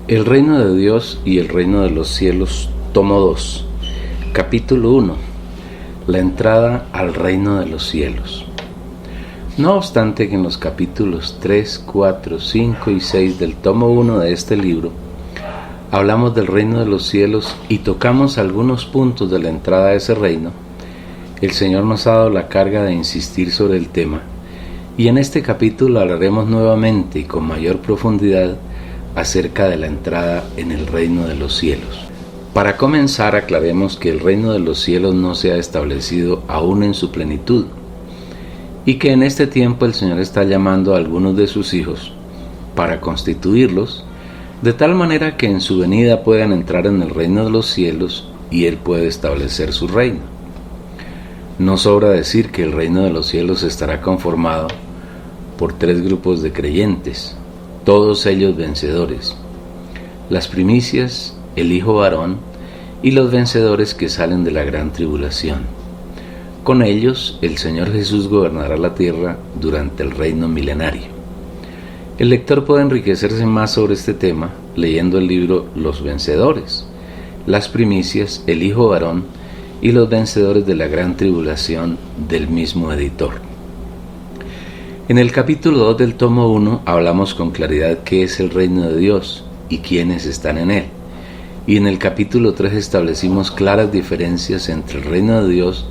El reino de Dios y el reino de los cielos, tomo 2, capítulo 1, la entrada al reino de los cielos. No obstante que en los capítulos 3, 4, 5 y 6 del tomo 1 de este libro, hablamos del reino de los cielos y tocamos algunos puntos de la entrada a ese reino, el Señor nos ha dado la carga de insistir sobre el tema, y en este capítulo hablaremos nuevamente y con mayor profundidad acerca de la entrada en el reino de los cielos. Para comenzar, aclaremos que el reino de los cielos no se ha establecido aún en su plenitud, y que en este tiempo el Señor está llamando a algunos de sus hijos para constituirlos, de tal manera que en su venida puedan entrar en el reino de los cielos y Él puede establecer su reino. No sobra decir que el reino de los cielos estará conformado por 3 grupos de creyentes, todos ellos vencedores: las primicias, el hijo varón y los vencedores que salen de la gran tribulación. Con ellos el Señor Jesús gobernará la tierra durante el reino milenario. El lector puede enriquecerse más sobre este tema leyendo el libro Los Vencedores, las primicias, el hijo varón y los vencedores de la gran tribulación del mismo editor. En el capítulo 2 del tomo 1 hablamos con claridad qué es el reino de Dios y quiénes están en él. Y en el capítulo 3 establecimos claras diferencias entre el reino de Dios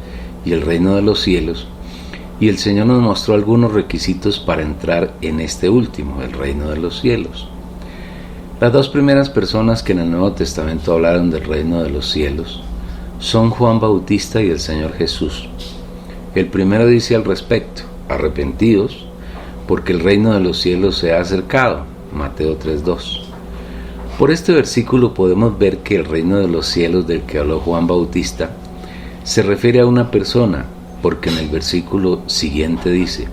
y el reino de los cielos, y el Señor nos mostró algunos requisitos para entrar en este último, el reino de los cielos. Las 2 primeras personas que en el Nuevo Testamento hablaron del reino de los cielos son Juan Bautista y el Señor Jesús. El primero dice al respecto: arrepentidos, porque el reino de los cielos se ha acercado. Mateo 3:2. Por este versículo podemos ver que el reino de los cielos del que habló Juan Bautista se refiere a una persona, porque en el versículo siguiente dice: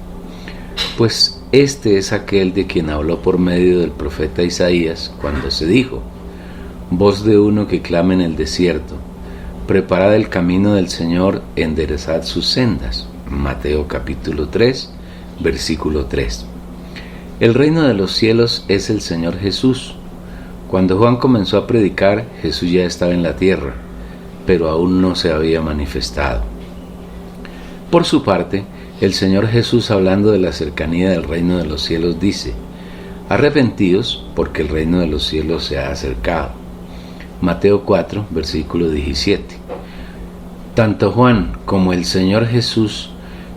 pues este es aquel de quien habló por medio del profeta Isaías, cuando se dijo: voz de uno que clama en el desierto, preparad el camino del Señor, enderezad sus sendas. Mateo capítulo 3, versículo 3. El reino de los cielos es el Señor Jesús. Cuando Juan comenzó a predicar, Jesús ya estaba en la tierra, pero aún no se había manifestado. Por su parte, el Señor Jesús, hablando de la cercanía del reino de los cielos, dice: arrepentidos, porque el reino de los cielos se ha acercado. Mateo 4, versículo 17. Tanto Juan como el Señor Jesús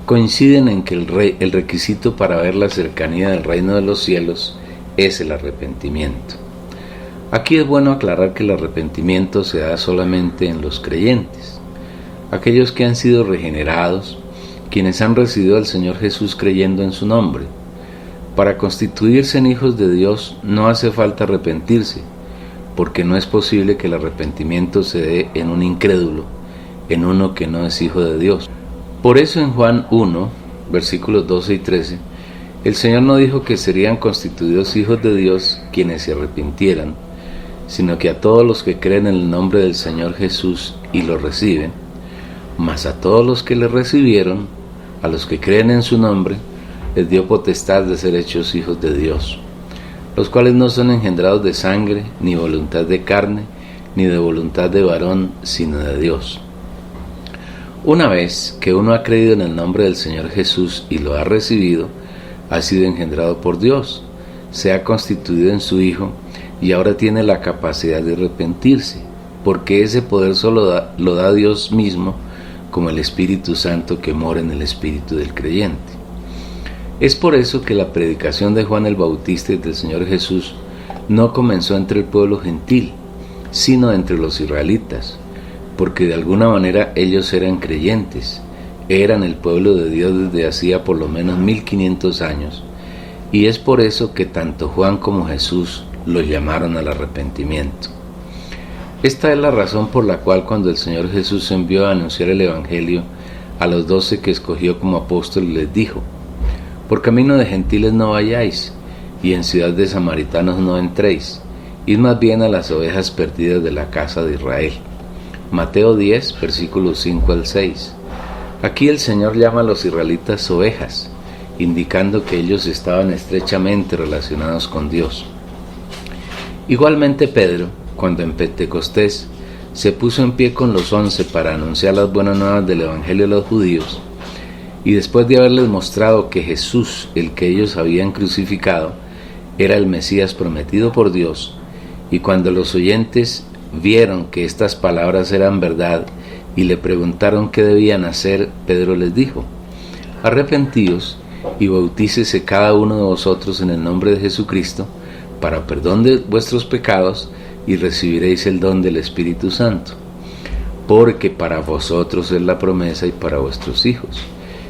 coinciden en que el requisito para ver la cercanía del reino de los cielos es el arrepentimiento. Aquí es bueno aclarar que el arrepentimiento se da solamente en los creyentes, aquellos que han sido regenerados, quienes han recibido al Señor Jesús creyendo en su nombre. Para constituirse en hijos de Dios no hace falta arrepentirse, porque no es posible que el arrepentimiento se dé en un incrédulo, en uno que no es hijo de Dios. Por eso en Juan 1, versículos 12 y 13, el Señor no dijo que serían constituidos hijos de Dios quienes se arrepintieran, sino que a todos los que creen en el nombre del Señor Jesús y lo reciben, mas a todos los que le recibieron, a los que creen en su nombre, les dio potestad de ser hechos hijos de Dios, los cuales no son engendrados de sangre, ni voluntad de carne, ni de voluntad de varón, sino de Dios. Una vez que uno ha creído en el nombre del Señor Jesús y lo ha recibido, ha sido engendrado por Dios, se ha constituido en su Hijo y ahora tiene la capacidad de arrepentirse, porque ese poder solo lo da Dios mismo, como el Espíritu Santo que mora en el espíritu del creyente. Es por eso que la predicación de Juan el Bautista y del Señor Jesús no comenzó entre el pueblo gentil, sino entre los israelitas, porque de alguna manera ellos eran creyentes, eran el pueblo de Dios desde hacía por lo menos 1500 años, y es por eso que tanto Juan como Jesús los llamaron al arrepentimiento. Esta es la razón por la cual cuando el Señor Jesús envió a anunciar el Evangelio a los 12 que escogió como apóstoles, les dijo: por camino de gentiles no vayáis, y en ciudad de samaritanos no entréis, id más bien a las ovejas perdidas de la casa de Israel. Mateo 10, versículos 5 al 6. Aquí el Señor llama a los israelitas ovejas, indicando que ellos estaban estrechamente relacionados con Dios. Igualmente Pedro, cuando en Pentecostés se puso en pie con los 11 para anunciar las buenas nuevas del Evangelio a los judíos, y después de haberles mostrado que Jesús, el que ellos habían crucificado, era el Mesías prometido por Dios, y cuando los oyentes vieron que estas palabras eran verdad y le preguntaron qué debían hacer, Pedro les dijo: arrepentíos y bautícese cada uno de vosotros en el nombre de Jesucristo para perdón de vuestros pecados, y recibiréis el don del Espíritu Santo, porque para vosotros es la promesa, y para vuestros hijos,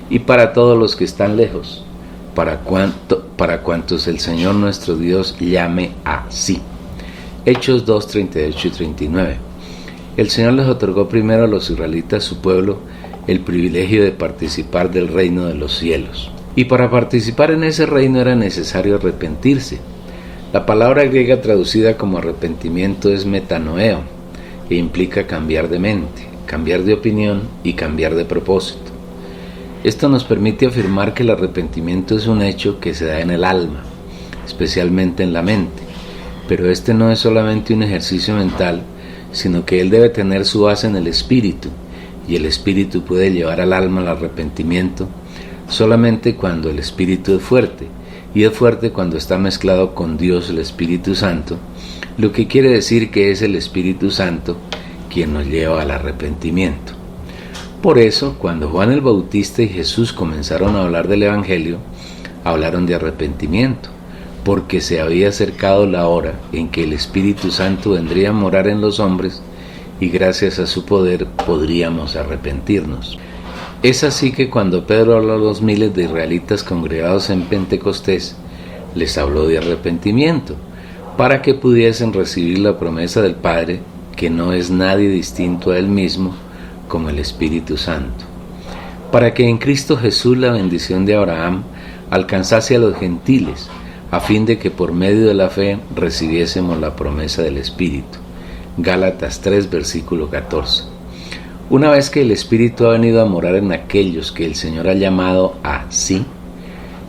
y para todos los que están lejos, para cuantos el Señor nuestro Dios llame así. Hechos 2, 38 y 39. El Señor les otorgó primero a los israelitas, su pueblo, el privilegio de participar del reino de los cielos. Y para participar en ese reino era necesario arrepentirse. La palabra griega traducida como arrepentimiento es metanoeo, e implica cambiar de mente, cambiar de opinión y cambiar de propósito. Esto nos permite afirmar que el arrepentimiento es un hecho que se da en el alma, especialmente en la mente, pero este no es solamente un ejercicio mental, sino que él debe tener su base en el espíritu, y el espíritu puede llevar al alma al arrepentimiento solamente cuando el espíritu es fuerte, y es fuerte cuando está mezclado con Dios, el Espíritu Santo, lo que quiere decir que es el Espíritu Santo quien nos lleva al arrepentimiento. Por eso, cuando Juan el Bautista y Jesús comenzaron a hablar del Evangelio, hablaron de arrepentimiento, porque se había acercado la hora en que el Espíritu Santo vendría a morar en los hombres, y gracias a su poder podríamos arrepentirnos. Es así que cuando Pedro habló a los miles de israelitas congregados en Pentecostés, les habló de arrepentimiento, para que pudiesen recibir la promesa del Padre, que no es nadie distinto a Él mismo, como el Espíritu Santo, para que en Cristo Jesús la bendición de Abraham alcanzase a los gentiles, a fin de que por medio de la fe recibiésemos la promesa del Espíritu. Gálatas 3, versículo 14. Una vez que el Espíritu ha venido a morar en aquellos que el Señor ha llamado a sí,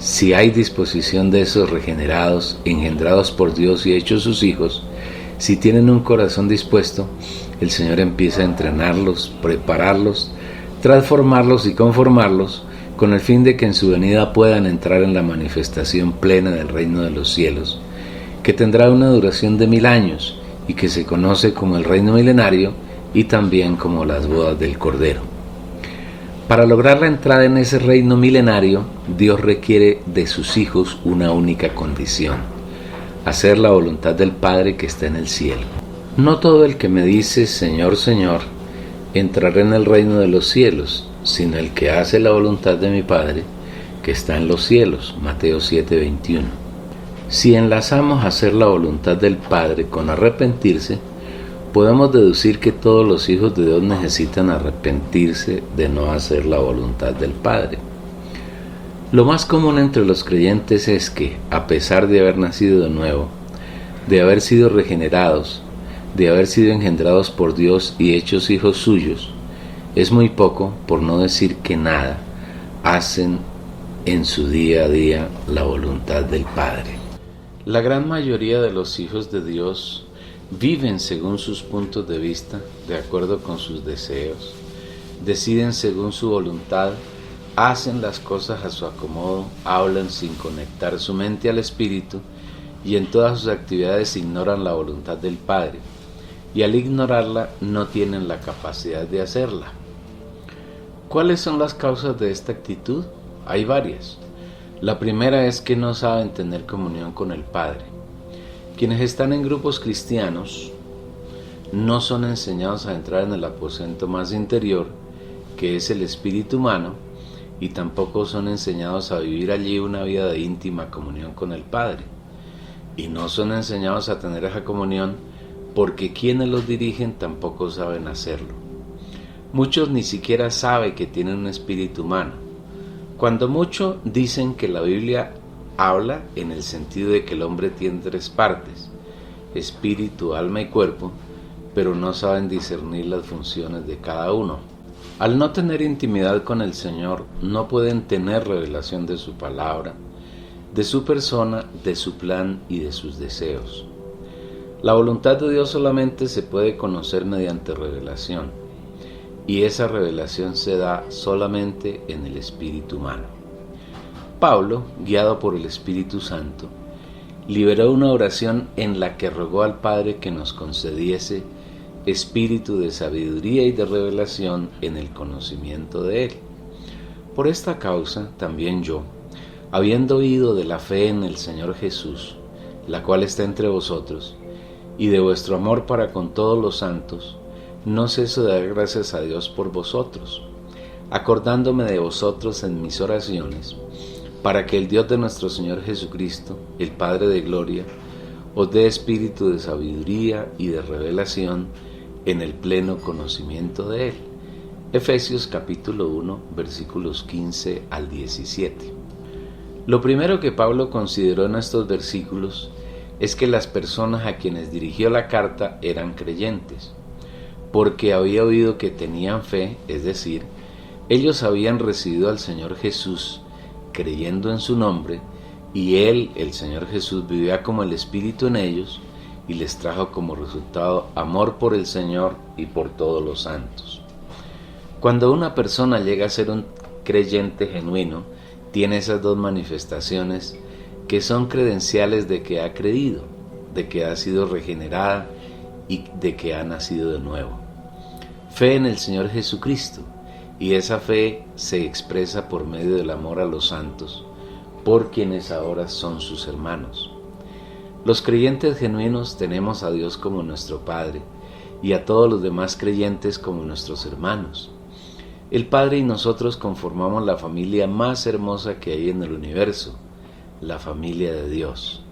si hay disposición de esos regenerados, engendrados por Dios y hechos sus hijos, si tienen un corazón dispuesto, el Señor empieza a entrenarlos, prepararlos, transformarlos y conformarlos, con el fin de que en su venida puedan entrar en la manifestación plena del reino de los cielos, que tendrá una duración de 1000 años y que se conoce como el reino milenario y también como las bodas del Cordero. Para lograr la entrada en ese reino milenario, Dios requiere de sus hijos una única condición: hacer la voluntad del Padre que está en el cielo. No todo el que me dice Señor, Señor, entrará en el reino de los cielos, sino el que hace la voluntad de mi Padre que está en los cielos. Mateo 7:21. Si enlazamos hacer la voluntad del Padre con arrepentirse, podemos deducir que todos los hijos de Dios necesitan arrepentirse de no hacer la voluntad del Padre. Lo más común entre los creyentes es que, a pesar de haber nacido de nuevo, de haber sido regenerados, de haber sido engendrados por Dios y hechos hijos suyos, es muy poco, por no decir que nada, hacen en su día a día la voluntad del Padre. La gran mayoría de los hijos de Dios viven según sus puntos de vista, de acuerdo con sus deseos, deciden según su voluntad, hacen las cosas a su acomodo, hablan sin conectar su mente al Espíritu, y en todas sus actividades ignoran la voluntad del Padre, y al ignorarla no tienen la capacidad de hacerla. ¿Cuáles son las causas de esta actitud? Hay varias. La primera es que no saben tener comunión con el Padre. Quienes están en grupos cristianos no son enseñados a entrar en el aposento más interior, que es el espíritu humano, y tampoco son enseñados a vivir allí una vida de íntima comunión con el Padre. Y no son enseñados a tener esa comunión porque quienes los dirigen tampoco saben hacerlo. Muchos ni siquiera saben que tienen un espíritu humano. Cuando mucho dicen que la Biblia habla en el sentido de que el hombre tiene 3 partes, espíritu, alma y cuerpo, pero no saben discernir las funciones de cada uno. Al no tener intimidad con el Señor, no pueden tener revelación de su palabra, de su persona, de su plan y de sus deseos. La voluntad de Dios solamente se puede conocer mediante revelación, y esa revelación se da solamente en el espíritu humano. Pablo, guiado por el Espíritu Santo, liberó una oración en la que rogó al Padre que nos concediese espíritu de sabiduría y de revelación en el conocimiento de Él. Por esta causa, también yo, habiendo oído de la fe en el Señor Jesús, la cual está entre vosotros, y de vuestro amor para con todos los santos, no ceso de dar gracias a Dios por vosotros, acordándome de vosotros en mis oraciones, para que el Dios de nuestro Señor Jesucristo, el Padre de gloria, os dé espíritu de sabiduría y de revelación en el pleno conocimiento de Él. Efesios capítulo 1, versículos 15 al 17. Lo primero que Pablo consideró en estos versículos es que las personas a quienes dirigió la carta eran creyentes, porque había oído que tenían fe, es decir, ellos habían recibido al Señor Jesús creyendo en su nombre, y Él, el Señor Jesús, vivía como el Espíritu en ellos y les trajo como resultado amor por el Señor y por todos los santos. Cuando una persona llega a ser un creyente genuino, tiene esas dos manifestaciones que son credenciales de que ha creído, de que ha sido regenerada y de que ha nacido de nuevo. Fe en el Señor Jesucristo, y esa fe se expresa por medio del amor a los santos, por quienes ahora son sus hermanos. Los creyentes genuinos tenemos a Dios como nuestro Padre y a todos los demás creyentes como nuestros hermanos. El Padre y nosotros conformamos la familia más hermosa que hay en el universo, la familia de Dios.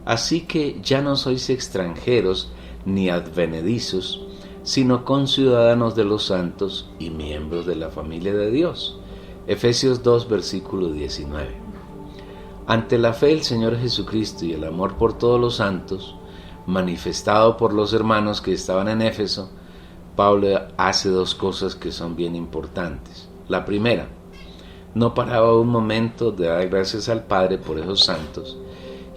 Así que ya no sois extranjeros ni advenedizos, sino conciudadanos de los santos y miembros de la familia de Dios. Efesios 2, versículo 19. Ante la fe del Señor Jesucristo y el amor por todos los santos, manifestado por los hermanos que estaban en Éfeso, Pablo hace dos cosas que son bien importantes. La primera, no paraba un momento de dar gracias al Padre por esos santos,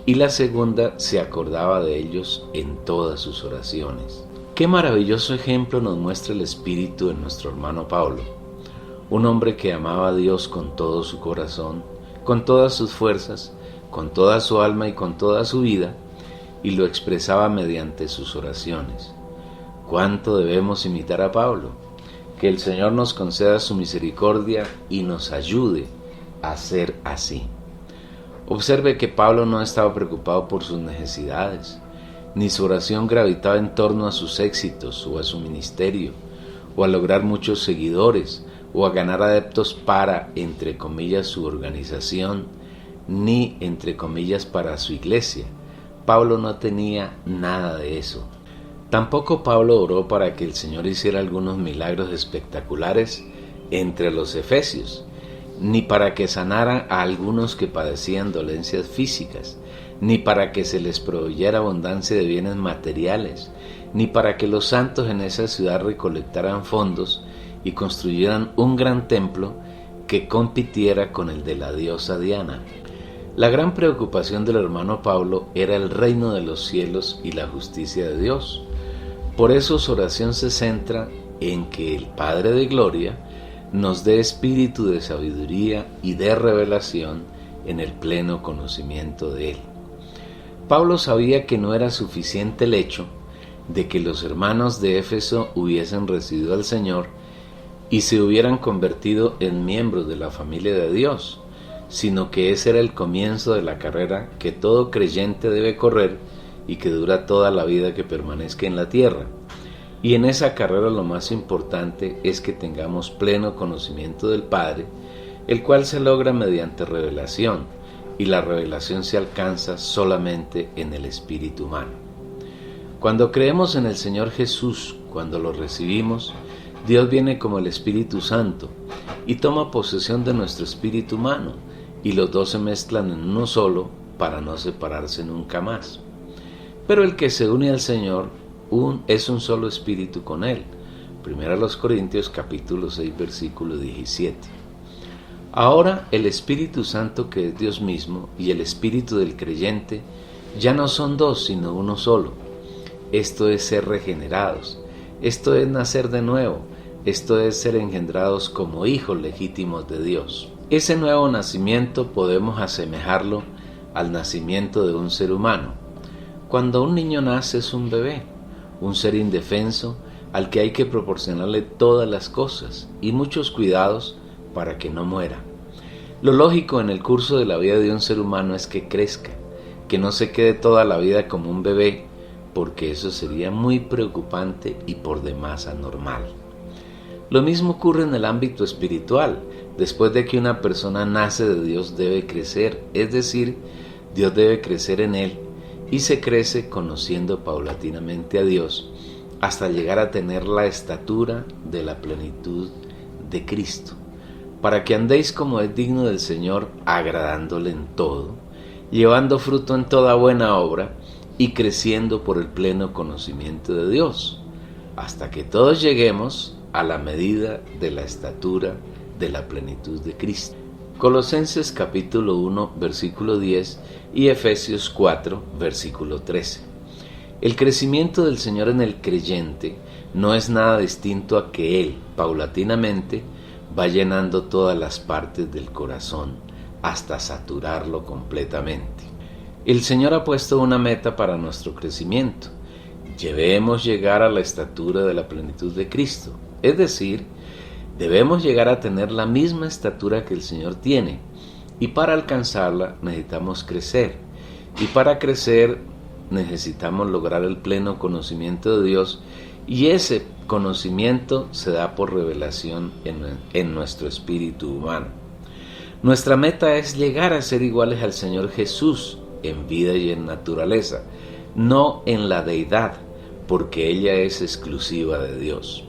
y la segunda, se acordaba de ellos en todas sus oraciones. Qué maravilloso ejemplo nos muestra el Espíritu en nuestro hermano Pablo, un hombre que amaba a Dios con todo su corazón, con todas sus fuerzas, con toda su alma y con toda su vida, y lo expresaba mediante sus oraciones. ¿Cuánto debemos imitar a Pablo? Que el Señor nos conceda su misericordia y nos ayude a ser así. Observe que Pablo no estaba preocupado por sus necesidades, ni su oración gravitaba en torno a sus éxitos o a su ministerio, o a lograr muchos seguidores, o a ganar adeptos para, entre comillas, su organización, ni, entre comillas, para su iglesia. Pablo no tenía nada de eso. Tampoco Pablo oró para que el Señor hiciera algunos milagros espectaculares entre los efesios, ni para que sanara a algunos que padecían dolencias físicas, ni para que se les proveyera abundancia de bienes materiales, ni para que los santos en esa ciudad recolectaran fondos y construyeran un gran templo que compitiera con el de la diosa Diana. La gran preocupación del hermano Pablo era el reino de los cielos y la justicia de Dios. Por eso su oración se centra en que el Padre de Gloria nos dé espíritu de sabiduría y de revelación en el pleno conocimiento de Él. Pablo sabía que no era suficiente el hecho de que los hermanos de Éfeso hubiesen recibido al Señor y se hubieran convertido en miembros de la familia de Dios, sino que ese era el comienzo de la carrera que todo creyente debe correr y que dura toda la vida que permanezca en la tierra. Y en esa carrera lo más importante es que tengamos pleno conocimiento del Padre, el cual se logra mediante revelación, y la revelación se alcanza solamente en el espíritu humano. Cuando creemos en el Señor Jesús, cuando lo recibimos, Dios viene como el Espíritu Santo y toma posesión de nuestro espíritu humano, y los dos se mezclan en uno solo para no separarse nunca más. Pero el que se une al Señor es un solo espíritu con Él. 1 Corintios capítulo 6 versículo 17. Ahora el Espíritu Santo, que es Dios mismo, y el espíritu del creyente ya no son dos sino uno solo. esto es ser regenerados, esto es nacer de nuevo, esto es ser engendrados como hijos legítimos de Dios. Ese nuevo nacimiento podemos asemejarlo al nacimiento de un ser humano. Cuando un niño nace es un bebé, un ser indefenso al que hay que proporcionarle todas las cosas y muchos cuidados para que no muera. Lo lógico en el curso de la vida de un ser humano es que crezca, que no se quede toda la vida como un bebé, porque eso sería muy preocupante y por demás anormal. Lo mismo ocurre en el ámbito espiritual. Después de que una persona nace de Dios debe crecer, es decir, Dios debe crecer en él y se crece conociendo paulatinamente a Dios hasta llegar a tener la estatura de la plenitud de Cristo, para que andéis como es digno del Señor, agradándole en todo, llevando fruto en toda buena obra y creciendo por el pleno conocimiento de Dios, hasta que todos lleguemos a la medida de la estatura de la plenitud de Cristo. Colosenses capítulo 1 versículo 10 y Efesios 4 versículo 13. El crecimiento del Señor en el creyente no es nada distinto a que Él, paulatinamente, va llenando todas las partes del corazón hasta saturarlo completamente. El Señor ha puesto una meta para nuestro crecimiento. Debemos llegar a la estatura de la plenitud de Cristo, es decir, debemos llegar a tener la misma estatura que el Señor tiene, y para alcanzarla necesitamos crecer, y para crecer necesitamos lograr el pleno conocimiento de Dios, y ese conocimiento se da por revelación en nuestro espíritu humano. Nuestra meta es llegar a ser iguales al Señor Jesús en vida y en naturaleza, no en la deidad, porque ella es exclusiva de Dios.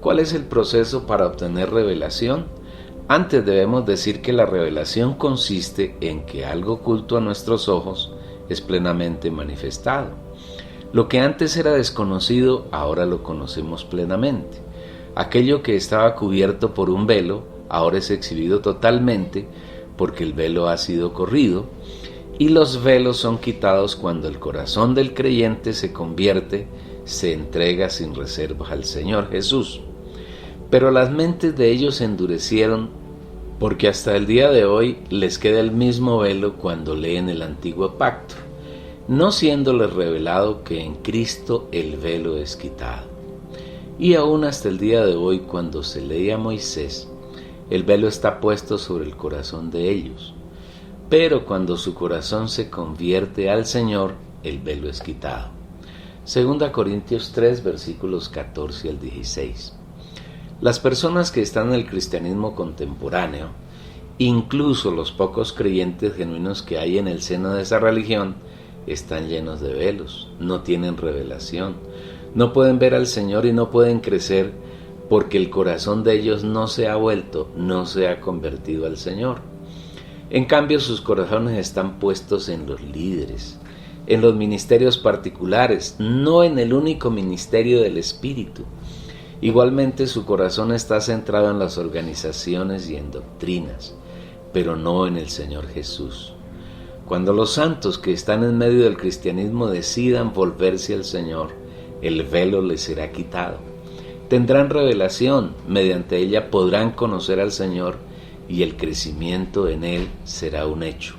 ¿Cuál es el proceso para obtener revelación? Antes debemos decir que la revelación consiste en que algo oculto a nuestros ojos es plenamente manifestado. Lo que antes era desconocido, ahora lo conocemos plenamente. Aquello que estaba cubierto por un velo, ahora es exhibido totalmente porque el velo ha sido corrido, y los velos son quitados cuando el corazón del creyente se convierte, se entrega sin reservas al Señor Jesús. Pero las mentes de ellos se endurecieron porque hasta el día de hoy les queda el mismo velo cuando leen el antiguo pacto, no siéndoles revelado que en Cristo el velo es quitado. Y aún hasta el día de hoy, cuando se lee a Moisés, el velo está puesto sobre el corazón de ellos. Pero cuando su corazón se convierte al Señor, el velo es quitado. 2 Corintios 3, versículos 14 al 16. Las personas que están en el cristianismo contemporáneo, incluso los pocos creyentes genuinos que hay en el seno de esa religión, están llenos de velos, no tienen revelación, no pueden ver al Señor y no pueden crecer porque el corazón de ellos no se ha vuelto, no se ha convertido al Señor. En cambio, sus corazones están puestos en los líderes, en los ministerios particulares, no en el único ministerio del Espíritu. Igualmente, su corazón está centrado en las organizaciones y en doctrinas, pero no en el Señor Jesús. Cuando los santos que están en medio del cristianismo decidan volverse al Señor, el velo les será quitado. Tendrán revelación, mediante ella podrán conocer al Señor y el crecimiento en Él será un hecho.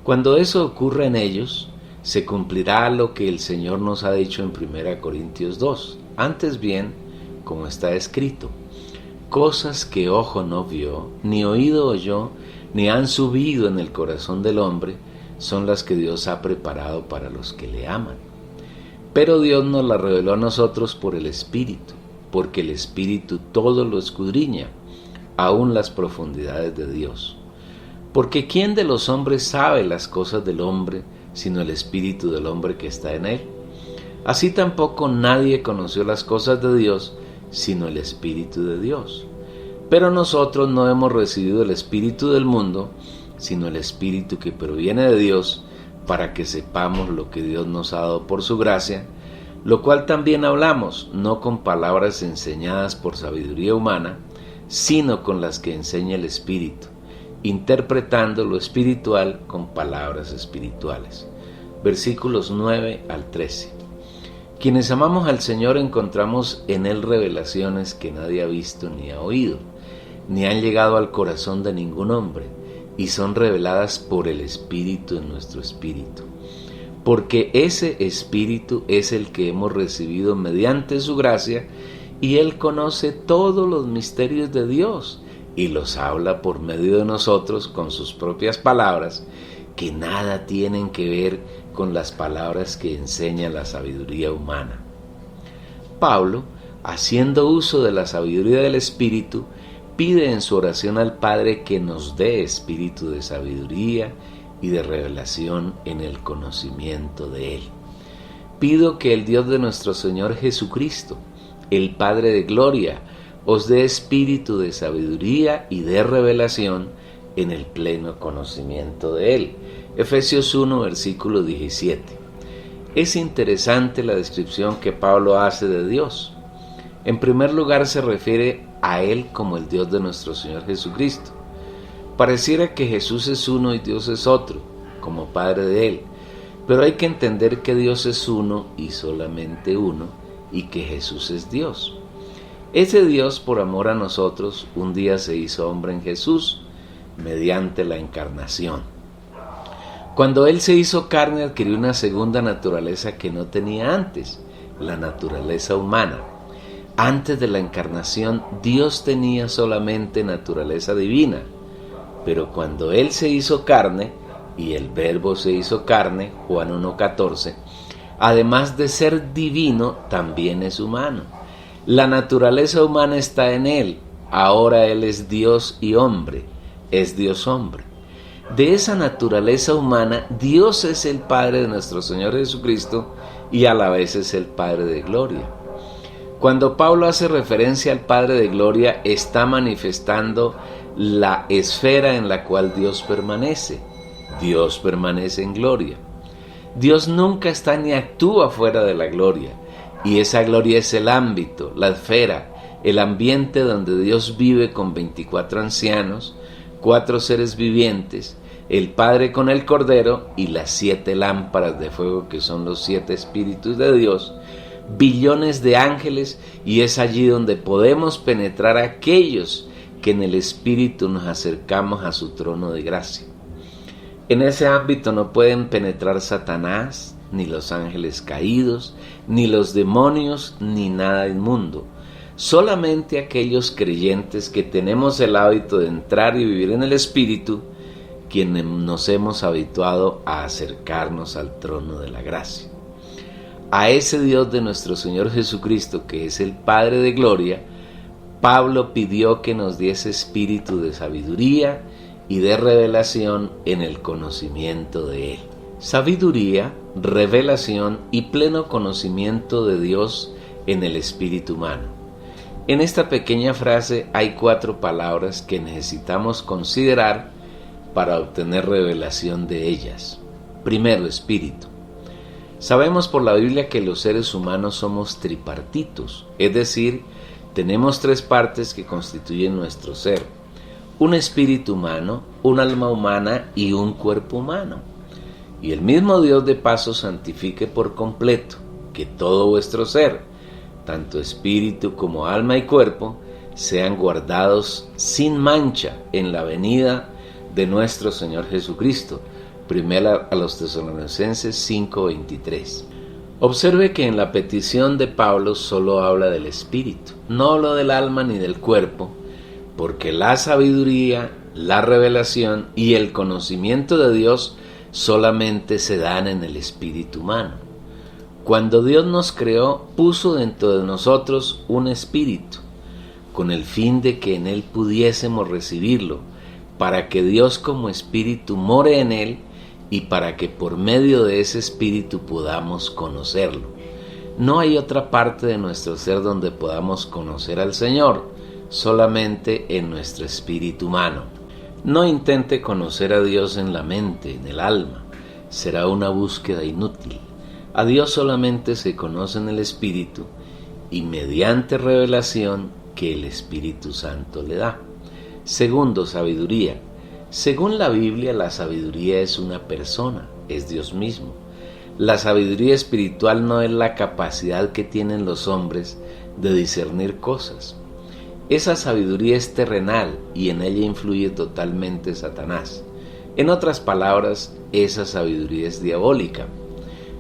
Cuando eso ocurra en ellos, se cumplirá lo que el Señor nos ha dicho en 1 Corintios 2. Antes bien, como está escrito, cosas que ojo no vio, ni oído oyó, ni han subido en el corazón del hombre, son las que Dios ha preparado para los que le aman. Pero Dios nos las reveló a nosotros por el Espíritu, porque el Espíritu todo lo escudriña, aún las profundidades de Dios. Porque ¿quién de los hombres sabe las cosas del hombre, sino el Espíritu del hombre que está en él? Así tampoco nadie conoció las cosas de Dios, sino el Espíritu de Dios. Pero nosotros no hemos recibido el espíritu del mundo, sino el Espíritu que proviene de Dios, para que sepamos lo que Dios nos ha dado por su gracia, lo cual también hablamos, no con palabras enseñadas por sabiduría humana, sino con las que enseña el Espíritu, interpretando lo espiritual con palabras espirituales. Versículos 9 al 13. Quienes amamos al Señor encontramos en Él revelaciones que nadie ha visto ni ha oído, ni han llegado al corazón de ningún hombre, y son reveladas por el Espíritu en nuestro espíritu. Porque ese Espíritu es el que hemos recibido mediante su gracia, y Él conoce todos los misterios de Dios, y los habla por medio de nosotros con sus propias palabras, que nada tienen que ver con las palabras que enseña la sabiduría humana. Pablo, haciendo uso de la sabiduría del Espíritu, pide en su oración al Padre que nos dé espíritu de sabiduría y de revelación en el conocimiento de Él. Pido que el Dios de nuestro Señor Jesucristo, el Padre de gloria, os dé espíritu de sabiduría y de revelación en el pleno conocimiento de Él. Efesios 1, versículo 17. Es interesante la descripción que Pablo hace de Dios. En primer lugar se refiere a Él como el Dios de nuestro Señor Jesucristo. Pareciera que Jesús es uno y Dios es otro, como Padre de Él, pero hay que entender que Dios es uno y solamente uno, y que Jesús es Dios. Ese Dios, por amor a nosotros, un día se hizo hombre en Jesús, mediante la encarnación. Cuando Él se hizo carne, adquirió una segunda naturaleza que no tenía antes, la naturaleza humana. Antes de la encarnación, Dios tenía solamente naturaleza divina, pero cuando Él se hizo carne, y el Verbo se hizo carne, Juan 1:14, además de ser divino, también es humano. La naturaleza humana está en Él, ahora Él es Dios y hombre, es Dios hombre. De esa naturaleza humana, Dios es el Padre de nuestro Señor Jesucristo y a la vez es el Padre de gloria. Cuando Pablo hace referencia al Padre de gloria, está manifestando la esfera en la cual Dios permanece. Dios permanece en gloria. Dios nunca está ni actúa fuera de la gloria, y esa gloria es el ámbito, la esfera, el ambiente donde Dios vive con 24 ancianos, 4 seres vivientes, el Padre con el Cordero y las 7 lámparas de fuego que son los 7 espíritus de Dios, billones de ángeles, y es allí donde podemos penetrar a aquellos que en el Espíritu nos acercamos a su trono de gracia. En ese ámbito no pueden penetrar Satanás, ni los ángeles caídos, ni los demonios, ni nada inmundo. Solamente aquellos creyentes que tenemos el hábito de entrar y vivir en el Espíritu, quienes nos hemos habituado a acercarnos al trono de la gracia. A ese Dios de nuestro Señor Jesucristo, que es el Padre de gloria, Pablo pidió que nos diese espíritu de sabiduría y de revelación en el conocimiento de Él. Sabiduría, revelación y pleno conocimiento de Dios en el espíritu humano. En esta pequeña frase hay 4 palabras que necesitamos considerar para obtener revelación de ellas. Primero, espíritu. Sabemos por la Biblia que los seres humanos somos tripartitos, es decir, tenemos 3 partes que constituyen nuestro ser: un espíritu humano, un alma humana y un cuerpo humano. Y el mismo Dios de paso santifique por completo que todo vuestro ser, tanto espíritu como alma y cuerpo, sean guardados sin mancha en la venida de nuestro Señor Jesucristo. Primera a los Tesalonicenses 5:23. Observe que en la petición de Pablo solo habla del espíritu, no habla del alma ni del cuerpo, porque la sabiduría, la revelación y el conocimiento de Dios solamente se dan en el espíritu humano. Cuando Dios nos creó, puso dentro de nosotros un espíritu, con el fin de que en él pudiésemos recibirlo, para que Dios como espíritu more en él y para que por medio de ese espíritu podamos conocerlo. No hay otra parte de nuestro ser donde podamos conocer al Señor, solamente en nuestro espíritu humano. No intente conocer a Dios en la mente, en el alma. Será una búsqueda inútil. A Dios solamente se conoce en el espíritu y mediante revelación que el Espíritu Santo le da. Segundo, sabiduría. Según la Biblia, la sabiduría es una persona, es Dios mismo. La sabiduría espiritual no es la capacidad que tienen los hombres de discernir cosas. Esa sabiduría es terrenal y en ella influye totalmente Satanás. En otras palabras, esa sabiduría es diabólica.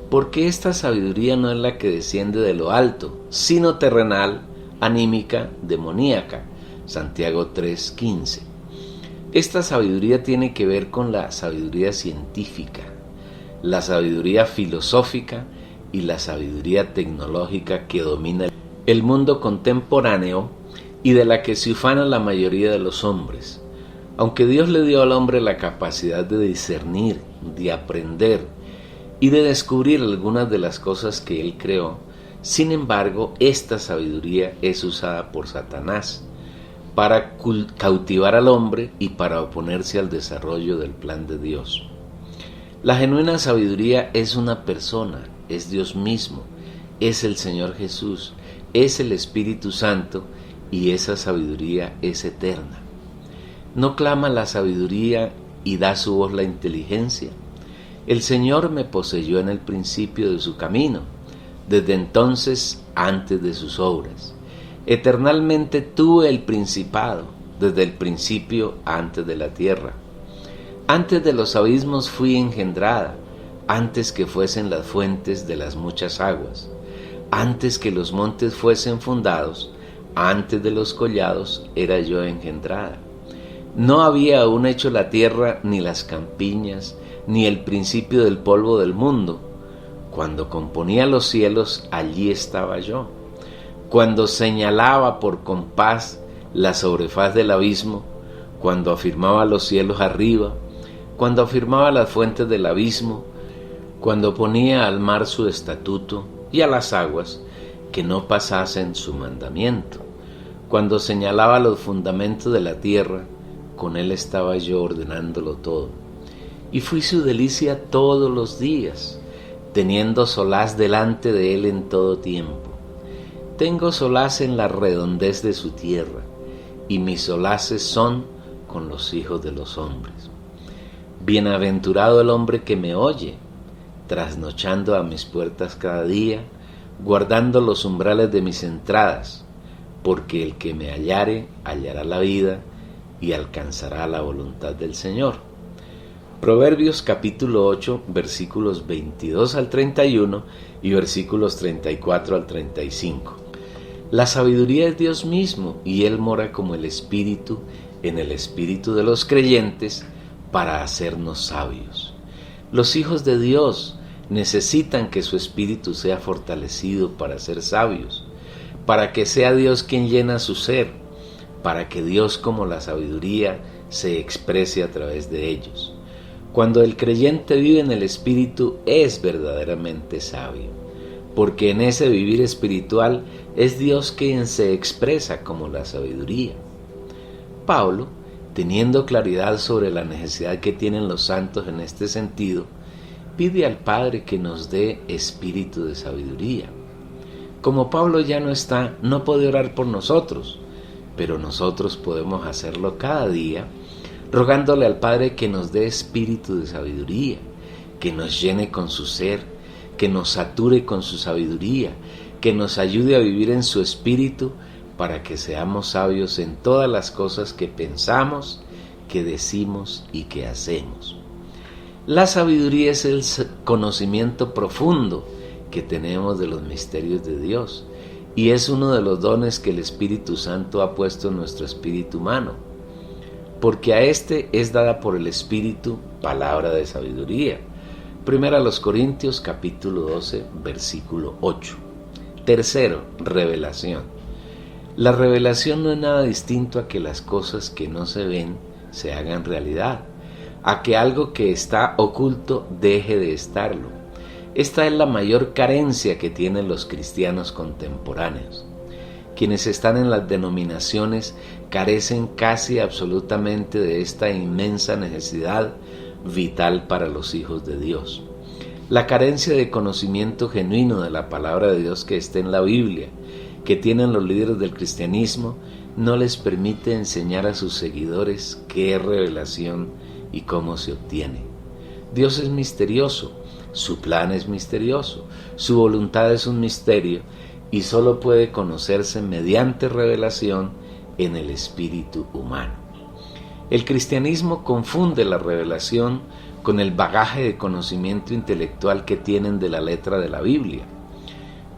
Porque esta sabiduría no es la que desciende de lo alto, sino terrenal, anímica, demoníaca. Santiago 3:15. Esta sabiduría tiene que ver con la sabiduría científica, la sabiduría filosófica y la sabiduría tecnológica que domina el mundo contemporáneo y de la que se ufana la mayoría de los hombres. Aunque Dios le dio al hombre la capacidad de discernir, de aprender y de descubrir algunas de las cosas que Él creó, sin embargo, esta sabiduría es usada por Satanás para cautivar al hombre y para oponerse al desarrollo del plan de Dios. La genuina sabiduría es una persona, es Dios mismo, es el Señor Jesús, es el Espíritu Santo y esa sabiduría es eterna. No clama la sabiduría y da su voz la inteligencia. El Señor me poseyó en el principio de su camino, desde entonces antes de sus obras. Eternalmente tuve el principado, desde el principio antes de la tierra. Antes de los abismos fui engendrada, antes que fuesen las fuentes de las muchas aguas, antes que los montes fuesen fundados, antes de los collados era yo engendrada. No había aún hecho la tierra, ni las campiñas, ni el principio del polvo del mundo. Cuando componía los cielos, allí estaba yo. Cuando señalaba por compás la sobrefaz del abismo, cuando afirmaba los cielos arriba, cuando afirmaba las fuentes del abismo, cuando ponía al mar su estatuto y a las aguas que no pasasen su mandamiento, cuando señalaba los fundamentos de la tierra, con él estaba yo ordenándolo todo. Y fui su delicia todos los días, teniendo solaz delante de él en todo tiempo. Tengo solaz en la redondez de su tierra, y mis solaces son con los hijos de los hombres. Bienaventurado el hombre que me oye, trasnochando a mis puertas cada día, guardando los umbrales de mis entradas, porque el que me hallare hallará la vida y alcanzará la voluntad del Señor. Proverbios capítulo 8, versículos 22 al 31 y versículos 34 al 35. La sabiduría es Dios mismo y Él mora como el Espíritu en el espíritu de los creyentes para hacernos sabios. Los hijos de Dios necesitan que su espíritu sea fortalecido para ser sabios, para que sea Dios quien llena su ser, para que Dios como la sabiduría se exprese a través de ellos. Cuando el creyente vive en el Espíritu es verdaderamente sabio, porque en ese vivir espiritual es Dios quien se expresa como la sabiduría. Pablo, teniendo claridad sobre la necesidad que tienen los santos en este sentido, pide al Padre que nos dé espíritu de sabiduría. Como Pablo ya no está, no puede orar por nosotros, pero nosotros podemos hacerlo cada día, rogándole al Padre que nos dé espíritu de sabiduría, que nos llene con su ser, que nos sature con su sabiduría, que nos ayude a vivir en su espíritu para que seamos sabios en todas las cosas que pensamos, que decimos y que hacemos. La sabiduría es el conocimiento profundo que tenemos de los misterios de Dios y es uno de los dones que el Espíritu Santo ha puesto en nuestro espíritu humano, porque a este es dada por el Espíritu palabra de sabiduría. Primera a los Corintios capítulo 12 versículo 8. Tercero, revelación. La revelación no es nada distinto a que las cosas que no se ven se hagan realidad, a que algo que está oculto deje de estarlo. Esta es la mayor carencia que tienen los cristianos contemporáneos. Quienes están en las denominaciones carecen casi absolutamente de esta inmensa necesidad vital para los hijos de Dios. La carencia de conocimiento genuino de la palabra de Dios que está en la Biblia, que tienen los líderes del cristianismo, no les permite enseñar a sus seguidores qué es revelación y cómo se obtiene. Dios es misterioso, Su plan es misterioso, su voluntad es un misterio y solo puede conocerse mediante revelación en el espíritu humano. El cristianismo confunde la revelación con el bagaje de conocimiento intelectual que tienen de la letra de la Biblia.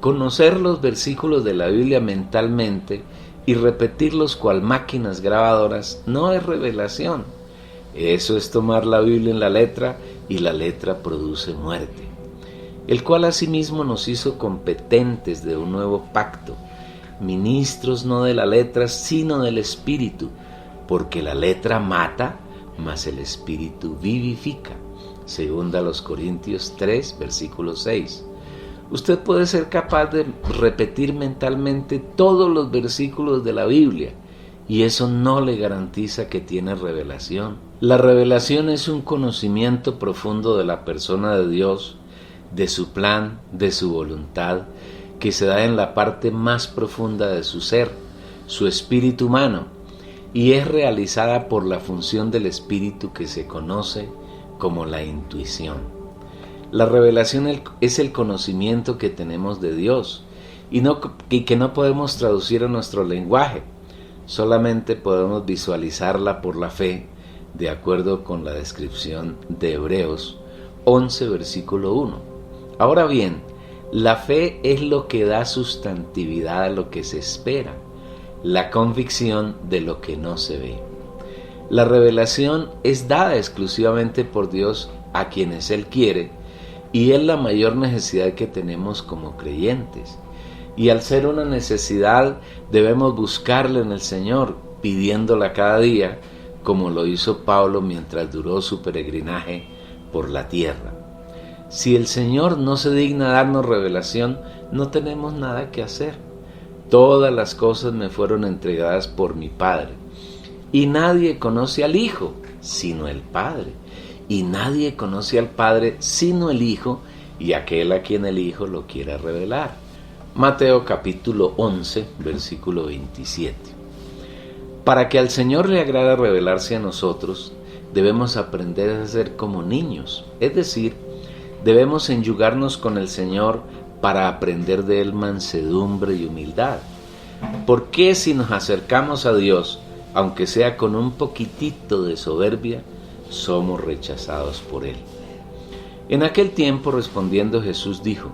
Conocer los versículos de la Biblia mentalmente y repetirlos cual máquinas grabadoras no es revelación. Eso es tomar la Biblia en la letra y la letra produce muerte, el cual asimismo nos hizo competentes de un nuevo pacto, ministros no de la letra sino del Espíritu, porque la letra mata, mas el Espíritu vivifica. Segunda a los Corintios 3, versículo 6. Usted puede ser capaz de repetir mentalmente todos los versículos de la Biblia, y eso no le garantiza que tiene revelación. La revelación es un conocimiento profundo de la persona de Dios, de su plan, de su voluntad, que se da en la parte más profunda de su ser, su espíritu humano, y es realizada por la función del espíritu que se conoce como la intuición. La revelación es el conocimiento que tenemos de Dios y que no podemos traducir a nuestro lenguaje, solamente podemos visualizarla por la fe, de acuerdo con la descripción de Hebreos 11, versículo 1. Ahora bien, la fe es lo que da sustantividad a lo que se espera, la convicción de lo que no se ve. La revelación es dada exclusivamente por Dios a quienes Él quiere, y es la mayor necesidad que tenemos como creyentes. Y al ser una necesidad, debemos buscarla en el Señor, pidiéndola cada día, como lo hizo Pablo mientras duró su peregrinaje por la tierra. Si el Señor no se digna darnos revelación, no tenemos nada que hacer. Todas las cosas me fueron entregadas por mi Padre, y nadie conoce al Hijo, sino el Padre, y nadie conoce al Padre, sino el Hijo, y aquel a quien el Hijo lo quiera revelar. Mateo capítulo 11, versículo 27. Para que al Señor le agrade revelarse a nosotros, debemos aprender a ser como niños, es decir, debemos enyugarnos con el Señor para aprender de Él mansedumbre y humildad. ¿Por qué si nos acercamos a Dios, aunque sea con un poquitito de soberbia, somos rechazados por Él? En aquel tiempo respondiendo Jesús dijo: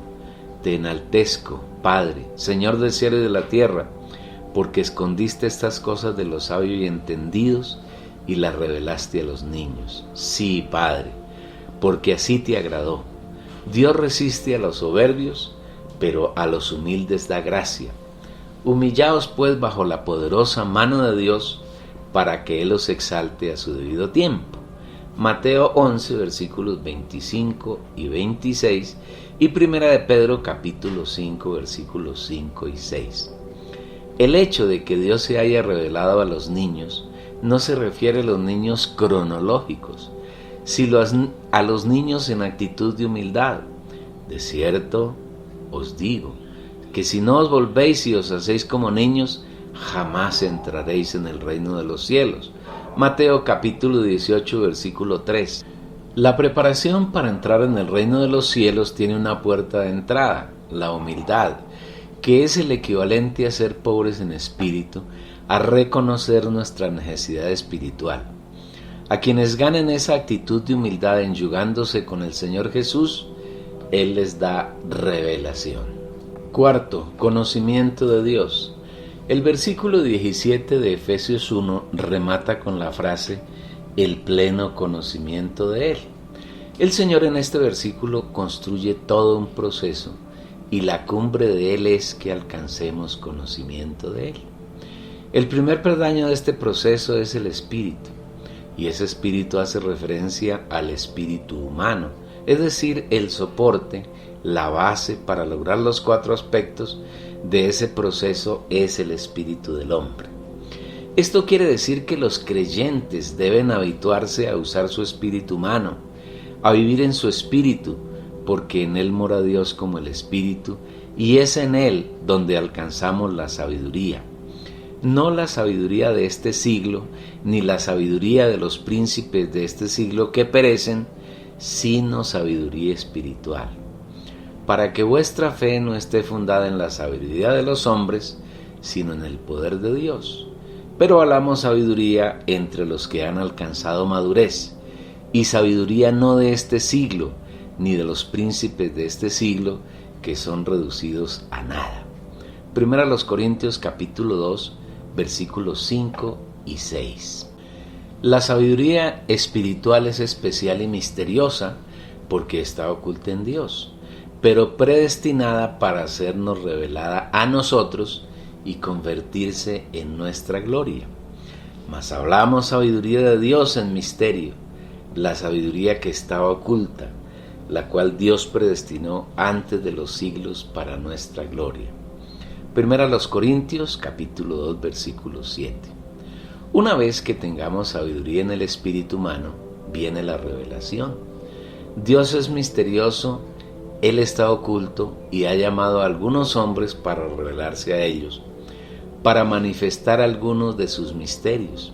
Te enaltezco, Padre, Señor del cielo y de la tierra, porque escondiste estas cosas de los sabios y entendidos y las revelaste a los niños. Sí, Padre, porque así te agradó. Dios resiste a los soberbios, pero a los humildes da gracia. Humillaos pues bajo la poderosa mano de Dios, para que Él os exalte a su debido tiempo. Mateo 11, versículos 25 y 26, y Primera de Pedro capítulo 5, versículos 5 y 6. El hecho de que Dios se haya revelado a los niños no se refiere a los niños cronológicos, sino a los niños en actitud de humildad. De cierto os digo, que si no os volvéis y os hacéis como niños, jamás entraréis en el reino de los cielos. Mateo capítulo 18, versículo 3. La preparación para entrar en el reino de los cielos tiene una puerta de entrada, la humildad, que es el equivalente a ser pobres en espíritu, a reconocer nuestra necesidad espiritual. A quienes ganen esa actitud de humildad enyugándose con el Señor Jesús, Él les da revelación. Cuarto, conocimiento de Dios. El versículo 17 de Efesios 1 remata con la frase el pleno conocimiento de Él. El Señor en este versículo construye todo un proceso y la cumbre de Él es que alcancemos conocimiento de Él. El primer peldaño de este proceso es el espíritu, y ese espíritu hace referencia al espíritu humano, es decir, el soporte, la base para lograr los 4 aspectos de ese proceso es el espíritu del hombre. Esto quiere decir que los creyentes deben habituarse a usar su espíritu humano, a vivir en su espíritu, porque en Él mora Dios como el espíritu, y es en Él donde alcanzamos la sabiduría. No la sabiduría de este siglo, ni la sabiduría de los príncipes de este siglo que perecen, sino sabiduría espiritual, para que vuestra fe no esté fundada en la sabiduría de los hombres, sino en el poder de Dios. Pero hablamos sabiduría entre los que han alcanzado madurez, y sabiduría no de este siglo, ni de los príncipes de este siglo, que son reducidos a nada. Primera a los Corintios capítulo 2, versículos 5 y 6. La sabiduría espiritual es especial y misteriosa porque está oculta en Dios, pero predestinada para sernos revelada a nosotros y convertirse en nuestra gloria. Mas hablamos sabiduría de Dios en misterio, la sabiduría que estaba oculta, la cual Dios predestinó antes de los siglos para nuestra gloria. Primera a los Corintios capítulo 2 versículo 7. Una vez que tengamos sabiduría en el espíritu humano, viene la revelación. Dios es misterioso, Él está oculto y ha llamado a algunos hombres para revelarse a ellos, para manifestar algunos de sus misterios.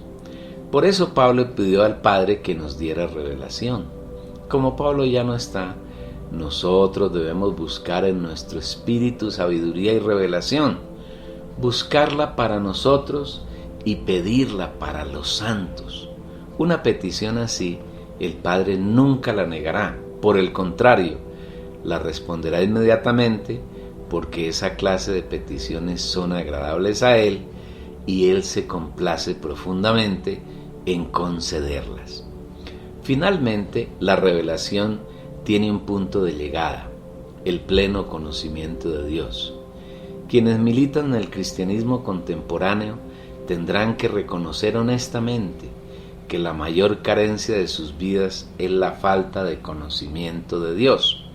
Por eso Pablo pidió al Padre que nos diera revelación. Como Pablo ya no está, nosotros debemos buscar en nuestro espíritu sabiduría y revelación, buscarla para nosotros y pedirla para los santos. Una petición así, el Padre nunca la negará. Por el contrario, la responderá inmediatamente, porque esa clase de peticiones son agradables a Él y Él se complace profundamente en concederlas. Finalmente, la revelación tiene un punto de llegada, el pleno conocimiento de Dios. Quienes militan en el cristianismo contemporáneo tendrán que reconocer honestamente que la mayor carencia de sus vidas es la falta de conocimiento de Dios.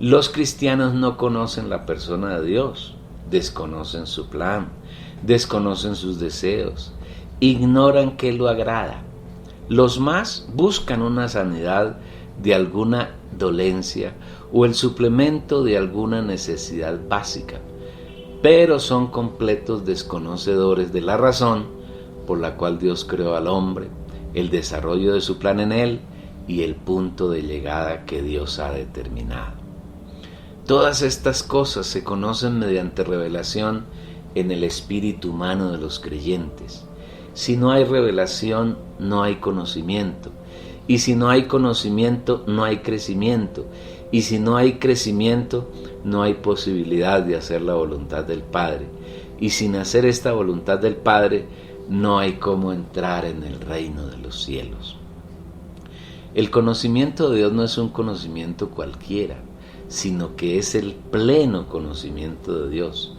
Los cristianos no conocen la persona de Dios, desconocen su plan, desconocen sus deseos, ignoran qué lo agrada. Los más buscan una sanidad de alguna dolencia o el suplemento de alguna necesidad básica, pero son completos desconocedores de la razón por la cual Dios creó al hombre, el desarrollo de su plan en él y el punto de llegada que Dios ha determinado. Todas estas cosas se conocen mediante revelación en el espíritu humano de los creyentes. Si no hay revelación, no hay conocimiento. Y si no hay conocimiento, no hay crecimiento. Y si no hay crecimiento, no hay posibilidad de hacer la voluntad del Padre. Y sin hacer esta voluntad del Padre, no hay cómo entrar en el reino de los cielos. El conocimiento de Dios no es un conocimiento cualquiera, sino que es el pleno conocimiento de Dios.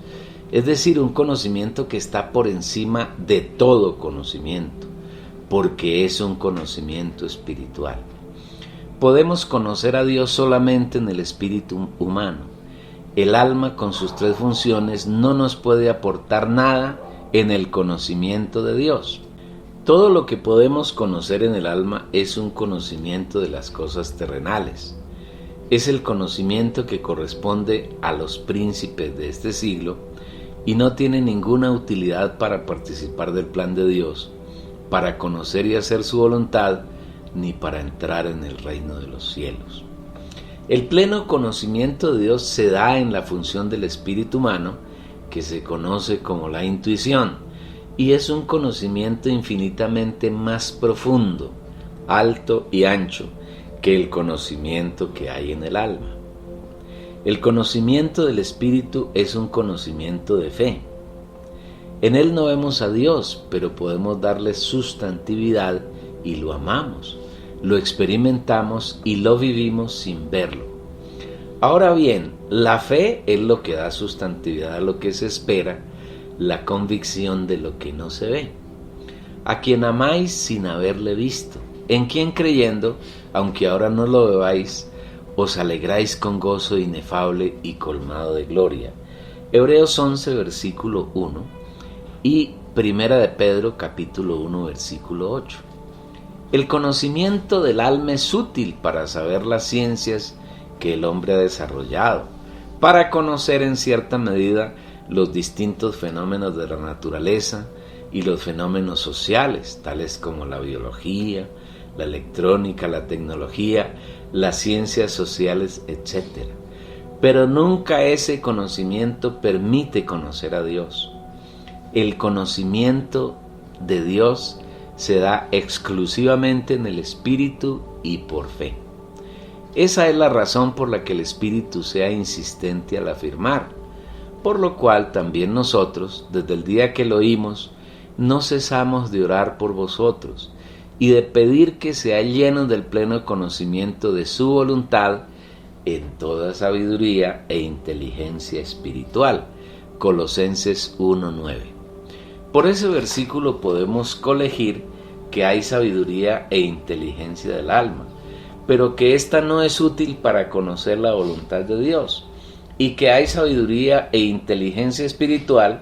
Es decir, un conocimiento que está por encima de todo conocimiento, porque es un conocimiento espiritual. Podemos conocer a Dios solamente en el espíritu humano. El alma, con sus tres funciones, no nos puede aportar nada en el conocimiento de Dios. Todo lo que podemos conocer en el alma es un conocimiento de las cosas terrenales. Es el conocimiento que corresponde a los príncipes de este siglo y no tiene ninguna utilidad para participar del plan de Dios, para conocer y hacer su voluntad, ni para entrar en el reino de los cielos. El pleno conocimiento de Dios se da en la función del espíritu humano, que se conoce como la intuición, y es un conocimiento infinitamente más profundo, alto y ancho que el conocimiento que hay en el alma. El conocimiento del espíritu es un conocimiento de fe. En él no vemos a Dios, pero podemos darle sustantividad y lo amamos, lo experimentamos y lo vivimos sin verlo. Ahora bien, la fe es lo que da sustantividad a lo que se espera, la convicción de lo que no se ve. A quien amáis sin haberle visto, en quien creyendo, aunque ahora no lo veáis, os alegráis con gozo inefable y colmado de gloria. Hebreos 11, versículo 1 y Primera de Pedro, capítulo 1, versículo 8. El conocimiento del alma es útil para saber las ciencias que el hombre ha desarrollado, para conocer en cierta medida los distintos fenómenos de la naturaleza y los fenómenos sociales, tales como la biología, la electrónica, la tecnología, las ciencias sociales, etc. Pero nunca ese conocimiento permite conocer a Dios. El conocimiento de Dios se da exclusivamente en el Espíritu y por fe. Esa es la razón por la que el Espíritu sea insistente al afirmar, por lo cual también nosotros, desde el día que lo oímos, no cesamos de orar por vosotros y de pedir que sea llenos del pleno conocimiento de su voluntad en toda sabiduría e inteligencia espiritual. Colosenses 1:9. Por ese versículo podemos colegir que hay sabiduría e inteligencia del alma, pero que ésta no es útil para conocer la voluntad de Dios, y que hay sabiduría e inteligencia espiritual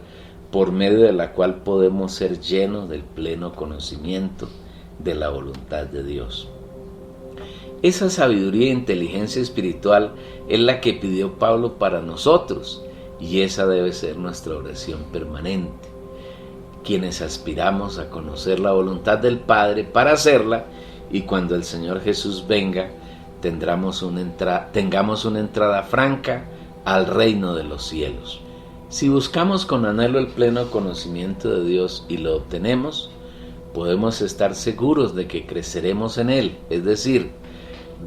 por medio de la cual podemos ser llenos del pleno conocimiento de la voluntad de Dios. Esa sabiduría e inteligencia espiritual es la que pidió Pablo para nosotros, y esa debe ser nuestra oración permanente. Quienes aspiramos a conocer la voluntad del Padre para hacerla, y cuando el Señor Jesús venga, tengamos una entrada franca al reino de los cielos. Si buscamos con anhelo el pleno conocimiento de Dios y lo obtenemos, podemos estar seguros de que creceremos en Él, es decir,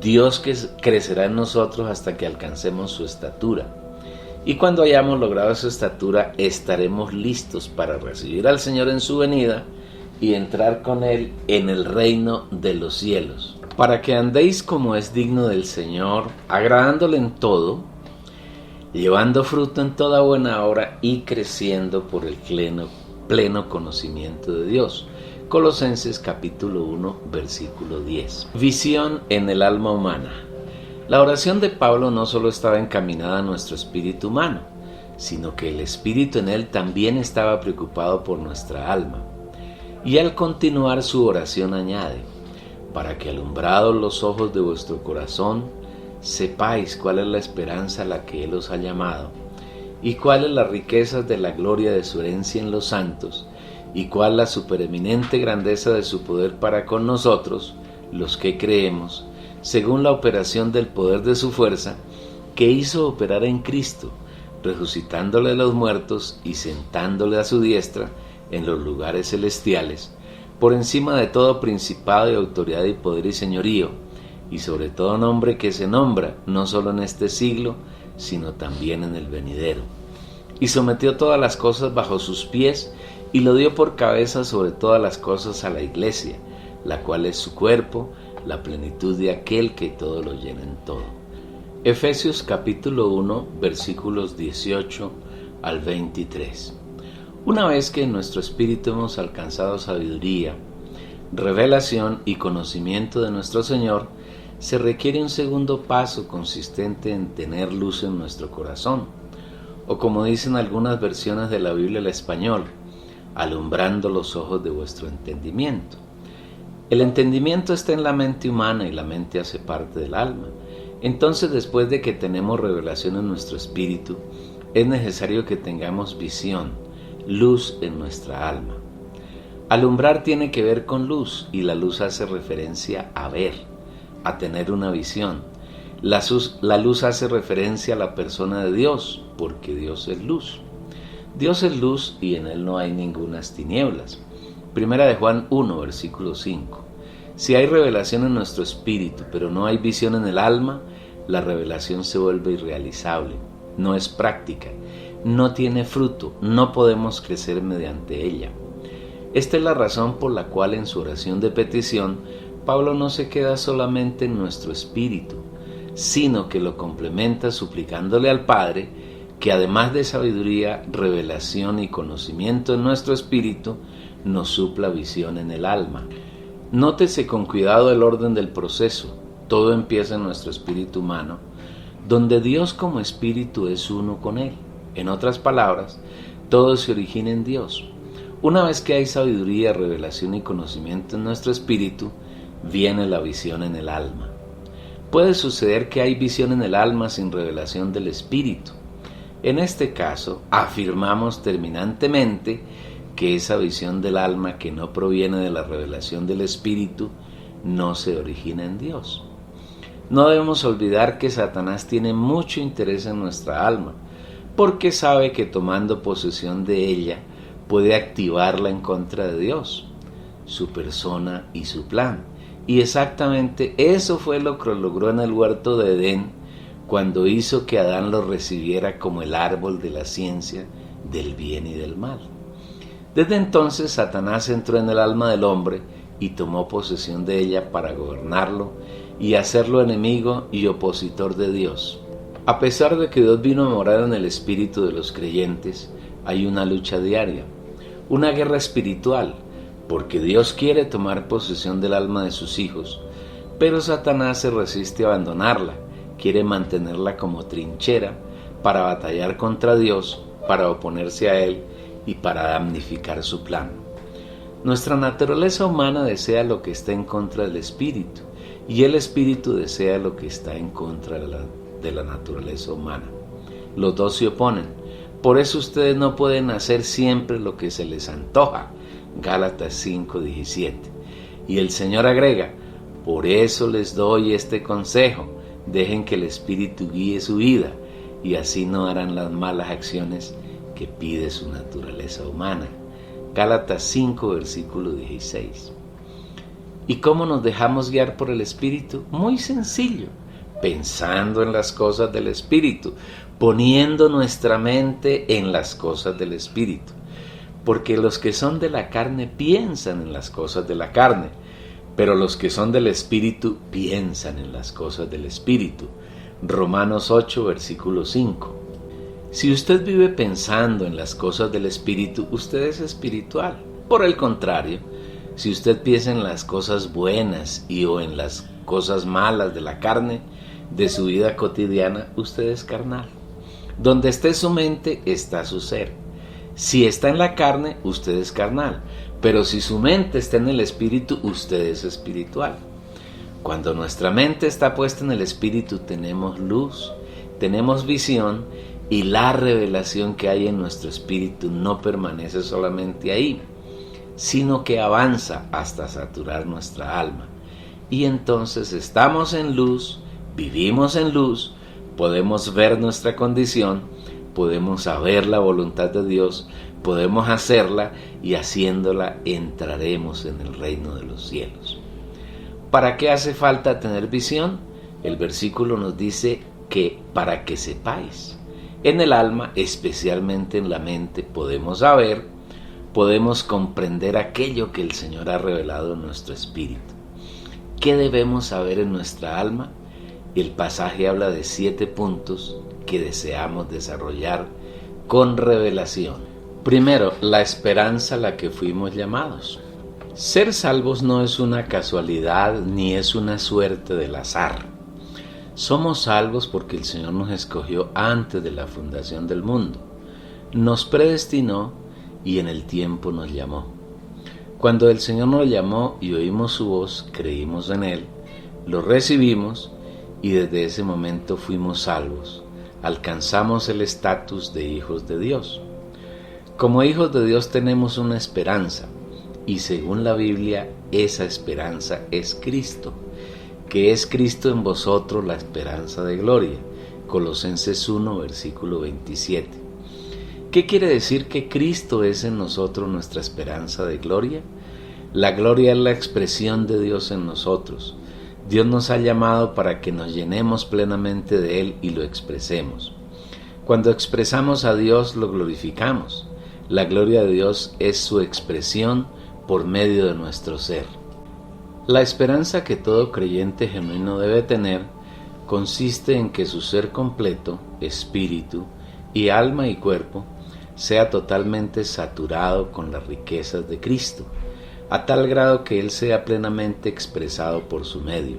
Dios crecerá en nosotros hasta que alcancemos su estatura. Y cuando hayamos logrado esa estatura, estaremos listos para recibir al Señor en su venida y entrar con Él en el reino de los cielos, para que andéis como es digno del Señor, agradándole en todo, llevando fruto en toda buena obra y creciendo por el pleno conocimiento de Dios. Colosenses capítulo 1, versículo 10. Visión en el alma humana. La oración de Pablo no solo estaba encaminada a nuestro espíritu humano, sino que el espíritu en él también estaba preocupado por nuestra alma. Y al continuar su oración añade: para que alumbrados los ojos de vuestro corazón, sepáis cuál es la esperanza a la que Él os ha llamado, y cuáles las riquezas de la gloria de su herencia en los santos, y cuál la supereminente grandeza de su poder para con nosotros, los que creemos, según la operación del poder de su fuerza, que hizo operar en Cristo, resucitándole a los muertos y sentándole a su diestra en los lugares celestiales, por encima de todo principado y autoridad y poder y señorío, y sobre todo nombre que se nombra, no solo en este siglo, sino también en el venidero. Y sometió todas las cosas bajo sus pies, y lo dio por cabeza sobre todas las cosas a la Iglesia, la cual es su cuerpo, la plenitud de aquel que todo lo llena en todo. Efesios capítulo 1, versículos 18 al 23. Una vez que en nuestro espíritu hemos alcanzado sabiduría, revelación y conocimiento de nuestro Señor, se requiere un segundo paso consistente en tener luz en nuestro corazón, o como dicen algunas versiones de la Biblia al español, alumbrando los ojos de vuestro entendimiento. El entendimiento está en la mente humana y la mente hace parte del alma. Entonces, después de que tenemos revelación en nuestro espíritu, es necesario que tengamos visión, luz en nuestra alma. Alumbrar tiene que ver con luz, y la luz hace referencia a ver, a tener una visión. La luz hace referencia a la persona de Dios, porque Dios es luz. Dios es luz y en Él no hay ningunas tinieblas. Primera de Juan 1, versículo 5. Si hay revelación en nuestro espíritu, pero no hay visión en el alma, la revelación se vuelve irrealizable, no es práctica, no tiene fruto, no podemos crecer mediante ella. Esta es la razón por la cual en su oración de petición, Pablo no se queda solamente en nuestro espíritu, sino que lo complementa suplicándole al Padre que además de sabiduría, revelación y conocimiento en nuestro espíritu, nos supla visión en el alma. Nótese con cuidado el orden del proceso. Todo empieza en nuestro espíritu humano, donde Dios como espíritu es uno con Él. En otras palabras, todo se origina en Dios. Una vez que hay sabiduría, revelación y conocimiento en nuestro espíritu, viene la visión en el alma. Puede suceder que hay visión en el alma sin revelación del espíritu. En este caso, afirmamos terminantemente que esa visión del alma que no proviene de la revelación del espíritu no se origina en Dios. No debemos olvidar que Satanás tiene mucho interés en nuestra alma, porque sabe que tomando posesión de ella puede activarla en contra de Dios, su persona y su plan. Y exactamente eso fue lo que logró en el huerto de Edén, cuando hizo que Adán lo recibiera como el árbol de la ciencia del bien y del mal. Desde entonces Satanás entró en el alma del hombre y tomó posesión de ella para gobernarlo y hacerlo enemigo y opositor de Dios. A pesar de que Dios vino a morar en el espíritu de los creyentes, hay una lucha diaria, una guerra espiritual, porque Dios quiere tomar posesión del alma de sus hijos, pero Satanás se resiste a abandonarla, quiere mantenerla como trinchera para batallar contra Dios, para oponerse a Él y para damnificar su plan. Nuestra naturaleza humana desea lo que está en contra del espíritu, y el espíritu desea lo que está en contra de la naturaleza humana. Los dos se oponen, por eso ustedes no pueden hacer siempre lo que se les antoja. Gálatas 5:17. Y el Señor agrega: por eso les doy este consejo, dejen que el espíritu guíe su vida, y así no harán las malas acciones que pide su naturaleza humana. Gálatas 5, versículo 16. ¿Y cómo nos dejamos guiar por el Espíritu? Muy sencillo, pensando en las cosas del Espíritu, poniendo nuestra mente en las cosas del Espíritu. Porque los que son de la carne piensan en las cosas de la carne, pero los que son del Espíritu piensan en las cosas del Espíritu. Romanos 8, versículo 5. Si usted vive pensando en las cosas del Espíritu, usted es espiritual. Por el contrario, si usted piensa en las cosas buenas o en las cosas malas de la carne, de su vida cotidiana, usted es carnal. Donde esté su mente, está su ser. Si está en la carne, usted es carnal. Pero si su mente está en el Espíritu, usted es espiritual. Cuando nuestra mente está puesta en el Espíritu, tenemos luz, tenemos visión, y la revelación que hay en nuestro espíritu no permanece solamente ahí, sino que avanza hasta saturar nuestra alma. Y entonces estamos en luz, vivimos en luz, podemos ver nuestra condición, podemos saber la voluntad de Dios, podemos hacerla, y haciéndola entraremos en el reino de los cielos. ¿Para qué hace falta tener visión? El versículo nos dice que para que sepáis. En el alma, especialmente en la mente, podemos saber, podemos comprender aquello que el Señor ha revelado en nuestro espíritu. ¿Qué debemos saber en nuestra alma? El pasaje habla de 7 puntos que deseamos desarrollar con revelación. Primero, la esperanza a la que fuimos llamados. Ser salvos no es una casualidad ni es una suerte del azar. Somos salvos porque el Señor nos escogió antes de la fundación del mundo, nos predestinó y en el tiempo nos llamó. Cuando el Señor nos llamó y oímos su voz, creímos en Él, lo recibimos y desde ese momento fuimos salvos, alcanzamos el estatus de hijos de Dios. Como hijos de Dios tenemos una esperanza, y según la Biblia, esa esperanza es Cristo, que es Cristo en vosotros la esperanza de gloria. Colosenses 1, versículo 27. ¿Qué quiere decir que Cristo es en nosotros nuestra esperanza de gloria? La gloria es la expresión de Dios en nosotros. Dios nos ha llamado para que nos llenemos plenamente de Él y lo expresemos. Cuando expresamos a Dios, lo glorificamos. La gloria de Dios es su expresión por medio de nuestro ser. La esperanza que todo creyente genuino debe tener consiste en que su ser completo, espíritu y alma y cuerpo, sea totalmente saturado con las riquezas de Cristo, a tal grado que Él sea plenamente expresado por su medio.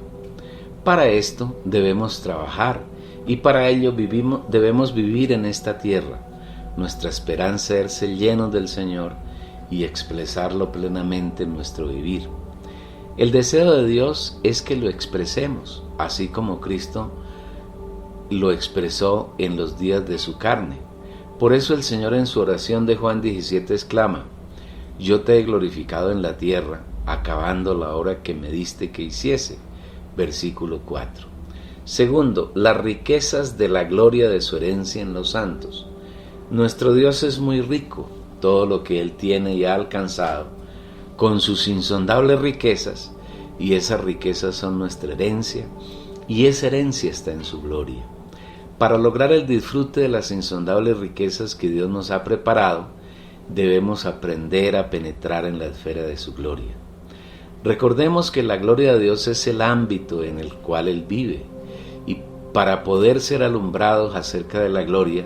Para esto debemos trabajar y para ello debemos vivir en esta tierra. Nuestra esperanza es ser llenos del Señor y expresarlo plenamente en nuestro vivir. El deseo de Dios es que lo expresemos, así como Cristo lo expresó en los días de su carne. Por eso el Señor en su oración de Juan 17 exclama: yo te he glorificado en la tierra acabando la obra que me diste que hiciese. Versículo 4. Segundo, las riquezas de la gloria de su herencia en los santos. Nuestro Dios es muy rico, todo lo que Él tiene y ha alcanzado, con sus insondables riquezas, y esas riquezas son nuestra herencia, y esa herencia está en su gloria. Para lograr el disfrute de las insondables riquezas que Dios nos ha preparado, debemos aprender a penetrar en la esfera de su gloria. Recordemos que la gloria de Dios es el ámbito en el cual Él vive, y para poder ser alumbrados acerca de la gloria,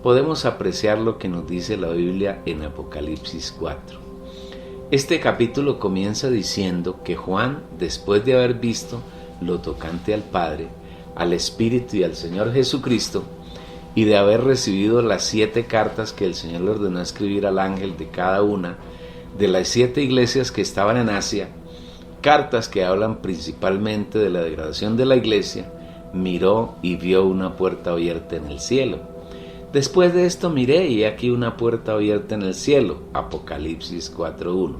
podemos apreciar lo que nos dice la Biblia en Apocalipsis 4. Este capítulo comienza diciendo que Juan, después de haber visto lo tocante al Padre, al Espíritu y al Señor Jesucristo, y de haber recibido las 7 cartas que el Señor le ordenó escribir al ángel de cada una de las 7 iglesias que estaban en Asia, cartas que hablan principalmente de la degradación de la iglesia, miró y vio una puerta abierta en el cielo. Después de esto miré y aquí una puerta abierta en el cielo. Apocalipsis 4:1.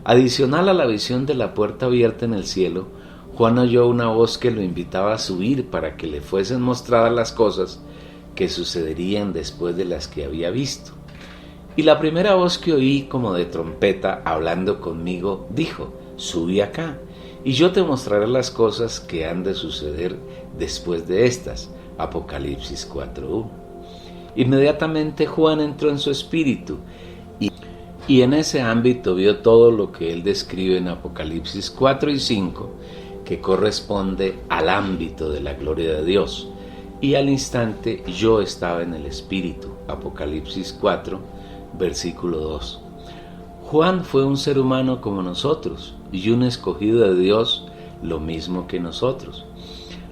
Adicional a la visión de la puerta abierta en el cielo, Juan oyó una voz que lo invitaba a subir para que le fuesen mostradas las cosas que sucederían después de las que había visto. Y la primera voz que oí como de trompeta hablando conmigo dijo: subí acá, y yo te mostraré las cosas que han de suceder después de estas. Apocalipsis 4:1. Inmediatamente Juan entró en su espíritu y en ese ámbito vio todo lo que él describe en Apocalipsis 4 y 5, que corresponde al ámbito de la gloria de Dios. Y al instante yo estaba en el espíritu. Apocalipsis 4, versículo 2. Juan fue un ser humano como nosotros y un escogido de Dios lo mismo que nosotros,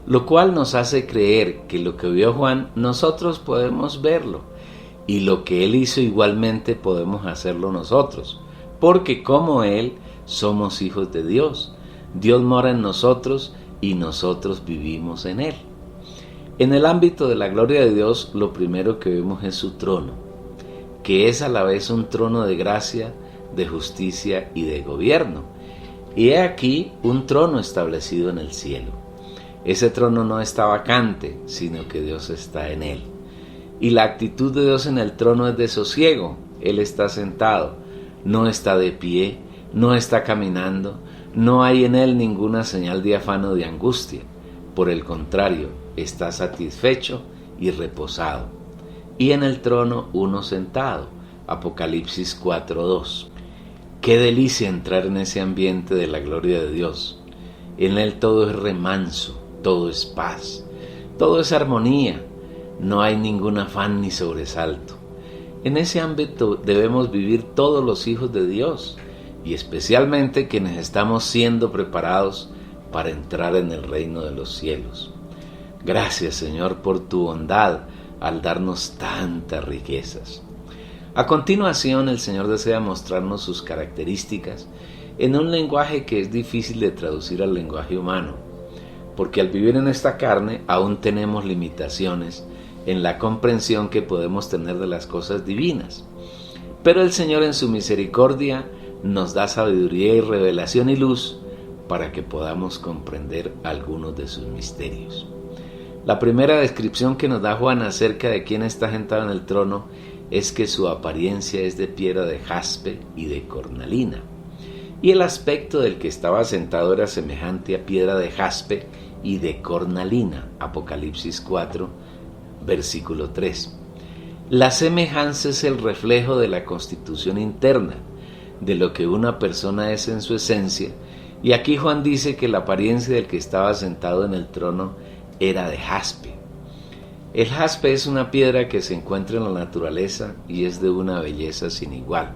lo cual nos hace creer que lo que vio Juan nosotros podemos verlo, y lo que él hizo igualmente podemos hacerlo nosotros, porque como él somos hijos de Dios. Dios mora en nosotros y nosotros vivimos en él. En el ámbito de la gloria de Dios, lo primero que vemos es su trono, que es a la vez un trono de gracia, de justicia y de gobierno. Y he aquí un trono establecido en el cielo. Ese trono no está vacante, sino que Dios está en él. Y la actitud de Dios en el trono es de sosiego. Él está sentado, no está de pie, no está caminando, no hay en él ninguna señal de afán o de angustia. Por el contrario, está satisfecho y reposado. Y en el trono uno sentado. Apocalipsis 4:2. Qué delicia entrar en ese ambiente de la gloria de Dios. En él todo es remanso, todo es paz, todo es armonía, no hay ningún afán ni sobresalto. En ese ámbito debemos vivir todos los hijos de Dios, y especialmente quienes estamos siendo preparados para entrar en el reino de los cielos. Gracias, Señor, por tu bondad al darnos tantas riquezas. A continuación, el Señor desea mostrarnos sus características en un lenguaje que es difícil de traducir al lenguaje humano, porque al vivir en esta carne aún tenemos limitaciones en la comprensión que podemos tener de las cosas divinas. Pero el Señor en su misericordia nos da sabiduría y revelación y luz para que podamos comprender algunos de sus misterios. La primera descripción que nos da Juan acerca de quién está sentado en el trono es que su apariencia es de piedra de jaspe y de cornalina. Y el aspecto del que estaba sentado era semejante a piedra de jaspe y de cornalina. Apocalipsis 4, versículo 3. La semejanza es el reflejo de la constitución interna, de lo que una persona es en su esencia, y aquí Juan dice que la apariencia del que estaba sentado en el trono era de jaspe. El jaspe es una piedra que se encuentra en la naturaleza y es de una belleza sin igual.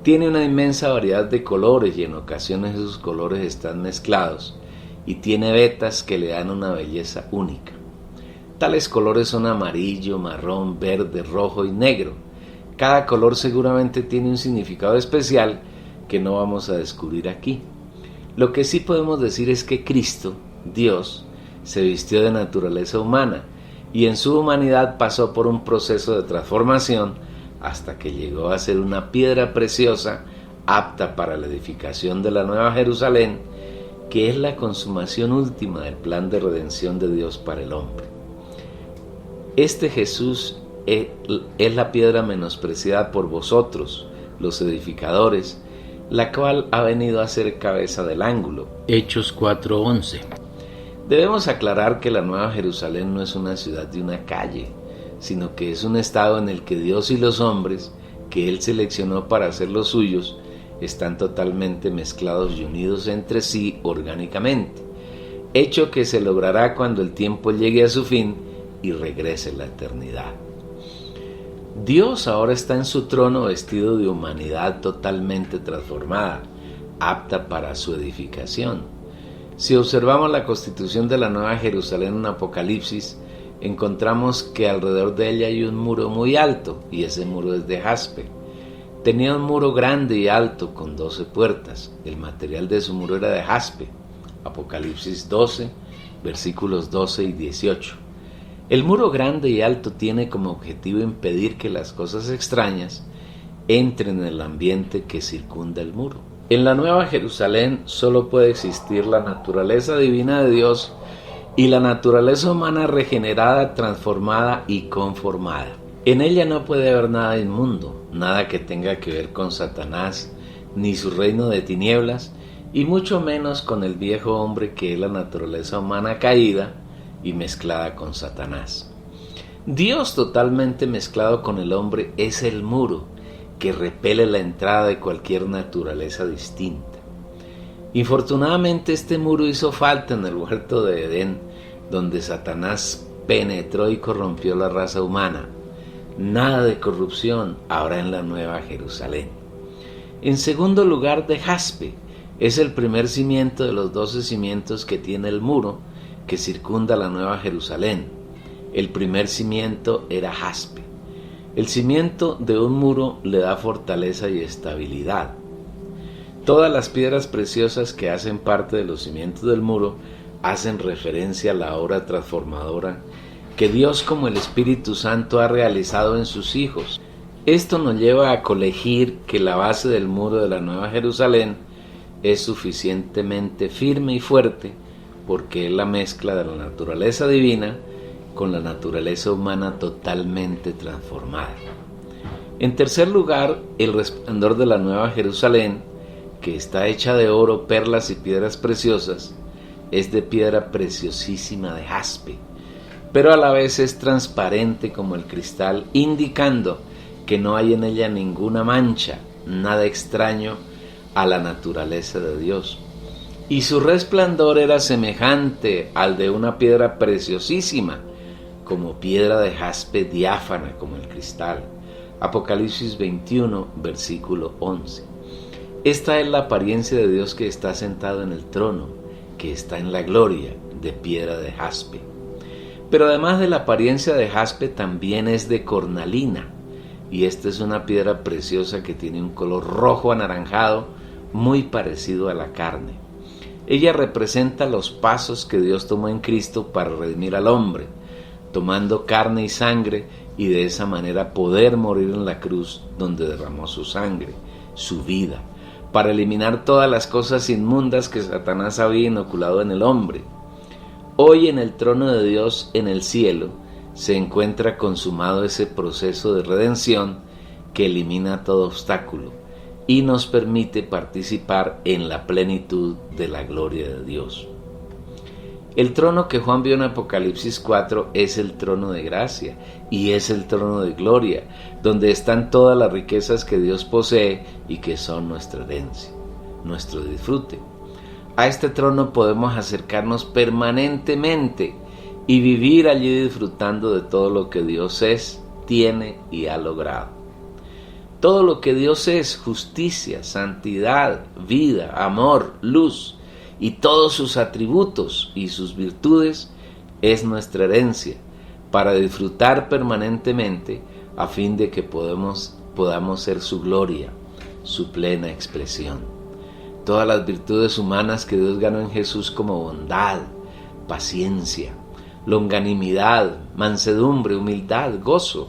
Tiene una inmensa variedad de colores y en ocasiones esos colores están mezclados y tiene vetas que le dan una belleza única. Tales colores son amarillo, marrón, verde, rojo y negro. Cada color seguramente tiene un significado especial que no vamos a descubrir aquí. Lo que sí podemos decir es que Cristo, Dios, se vistió de naturaleza humana y en su humanidad pasó por un proceso de transformación hasta que llegó a ser una piedra preciosa apta para la edificación de la Nueva Jerusalén, que es la consumación última del plan de redención de Dios para el hombre. Este Jesús es la piedra menospreciada por vosotros, los edificadores, la cual ha venido a ser cabeza del ángulo. Hechos 4:11. Debemos aclarar que la Nueva Jerusalén no es una ciudad de una calle, sino que es un estado en el que Dios y los hombres, que Él seleccionó para ser los suyos, están totalmente mezclados y unidos entre sí orgánicamente, hecho que se logrará cuando el tiempo llegue a su fin y regrese la eternidad. Dios ahora está en su trono vestido de humanidad totalmente transformada, apta para su edificación. Si observamos la constitución de la Nueva Jerusalén en Apocalipsis, encontramos que alrededor de ella hay un muro muy alto, y ese muro es de jaspe. Tenía un muro grande y alto con 12 puertas. El material de su muro era de jaspe. Apocalipsis 12, versículos 12 y 18. El muro grande y alto tiene como objetivo impedir que las cosas extrañas entren en el ambiente que circunda el muro. En la Nueva Jerusalén solo puede existir la naturaleza divina de Dios y la naturaleza humana regenerada, transformada y conformada. En ella no puede haber nada inmundo, nada que tenga que ver con Satanás, ni su reino de tinieblas, y mucho menos con el viejo hombre que es la naturaleza humana caída y mezclada con Satanás. Dios totalmente mezclado con el hombre es el muro que repele la entrada de cualquier naturaleza distinta. Infortunadamente este muro hizo falta en el huerto de Edén, donde Satanás penetró y corrompió la raza humana. Nada de corrupción ahora en la Nueva Jerusalén. En segundo lugar, de jaspe. Es el primer cimiento de los 12 cimientos que tiene el muro que circunda la Nueva Jerusalén. El primer cimiento era jaspe. El cimiento de un muro le da fortaleza y estabilidad. Todas las piedras preciosas que hacen parte de los cimientos del muro hacen referencia a la obra transformadora que Dios como el Espíritu Santo ha realizado en sus hijos. Esto nos lleva a colegir que la base del muro de la Nueva Jerusalén es suficientemente firme y fuerte porque es la mezcla de la naturaleza divina con la naturaleza humana totalmente transformada. En tercer lugar, el resplandor de la Nueva Jerusalén, que está hecha de oro, perlas y piedras preciosas, es de piedra preciosísima de jaspe, pero a la vez es transparente como el cristal, indicando que no hay en ella ninguna mancha, nada extraño a la naturaleza de Dios. Y su resplandor era semejante al de una piedra preciosísima, como piedra de jaspe diáfana como el cristal. Apocalipsis 21, versículo 11. Esta es la apariencia de Dios que está sentado en el trono, que está en la gloria, de piedra de jaspe. Pero además de la apariencia de jaspe, también es de cornalina, y esta es una piedra preciosa que tiene un color rojo anaranjado, muy parecido a la carne. Ella representa los pasos que Dios tomó en Cristo para redimir al hombre, tomando carne y sangre, y de esa manera poder morir en la cruz donde derramó su sangre, su vida, para eliminar todas las cosas inmundas que Satanás había inoculado en el hombre. Hoy en el trono de Dios en el cielo se encuentra consumado ese proceso de redención que elimina todo obstáculo y nos permite participar en la plenitud de la gloria de Dios. El trono que Juan vio en Apocalipsis 4 es el trono de gracia y es el trono de gloria, donde están todas las riquezas que Dios posee y que son nuestra herencia, nuestro disfrute. A este trono podemos acercarnos permanentemente y vivir allí disfrutando de todo lo que Dios es, tiene y ha logrado. Todo lo que Dios es, justicia, santidad, vida, amor, luz, y todos sus atributos y sus virtudes es nuestra herencia para disfrutar permanentemente a fin de que podamos ser su gloria, su plena expresión. Todas las virtudes humanas que Dios ganó en Jesús como bondad, paciencia, longanimidad, mansedumbre, humildad, gozo,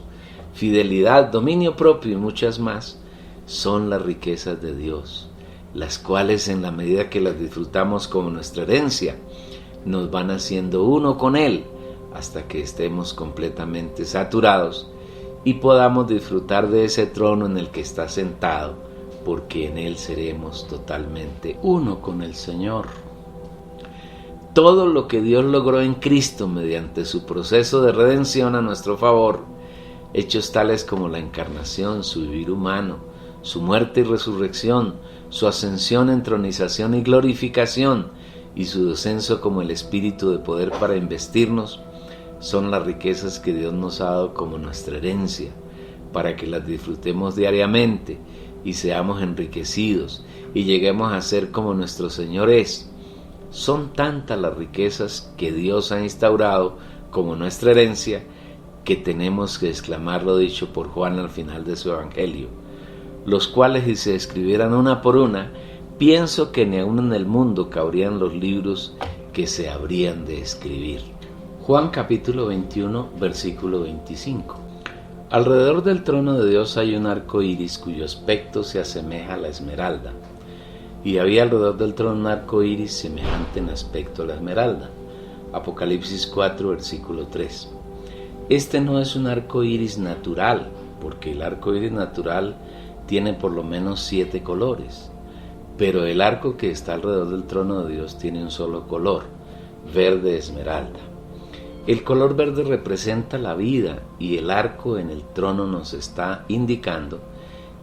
fidelidad, dominio propio y muchas más, son las riquezas de Dios, las cuales en la medida que las disfrutamos como nuestra herencia, nos van haciendo uno con Él hasta que estemos completamente saturados y podamos disfrutar de ese trono en el que está sentado, porque en Él seremos totalmente uno con el Señor. Todo lo que Dios logró en Cristo mediante su proceso de redención a nuestro favor, hechos tales como la encarnación, su vivir humano, su muerte y resurrección, su ascensión, entronización y glorificación, y su descenso como el Espíritu de poder para investirnos, son las riquezas que Dios nos ha dado como nuestra herencia, para que las disfrutemos diariamente y seamos enriquecidos y lleguemos a ser como nuestro Señor es. Son tantas las riquezas que Dios ha instaurado como nuestra herencia que tenemos que exclamar lo dicho por Juan al final de su Evangelio, los cuales si se escribieran una por una, pienso que ni aun en el mundo cabrían los libros que se habrían de escribir. Juan capítulo 21, versículo 25. Alrededor del trono de Dios hay un arco iris cuyo aspecto se asemeja a la esmeralda. Y había alrededor del trono un arco iris semejante en aspecto a la esmeralda. Apocalipsis 4, versículo 3. Este no es un arco iris natural, porque el arco iris natural tiene por lo menos 7 colores. Pero el arco que está alrededor del trono de Dios tiene un solo color, verde esmeralda. El color verde representa la vida y el arco en el trono nos está indicando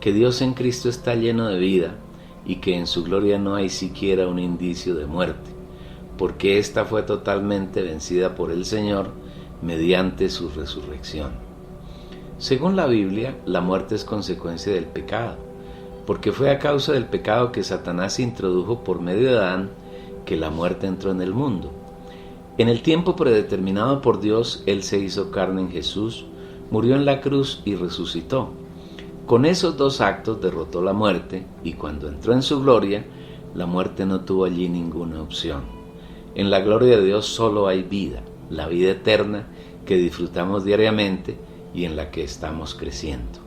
que Dios en Cristo está lleno de vida y que en su gloria no hay siquiera un indicio de muerte, porque ésta fue totalmente vencida por el Señor mediante su resurrección. Según la Biblia, la muerte es consecuencia del pecado, porque fue a causa del pecado que Satanás introdujo por medio de Adán que la muerte entró en el mundo. En el tiempo predeterminado por Dios, Él se hizo carne en Jesús, murió en la cruz y resucitó. Con esos 2 actos derrotó la muerte y cuando entró en su gloria, la muerte no tuvo allí ninguna opción. En la gloria de Dios solo hay vida, la vida eterna que disfrutamos diariamente y en la que estamos creciendo.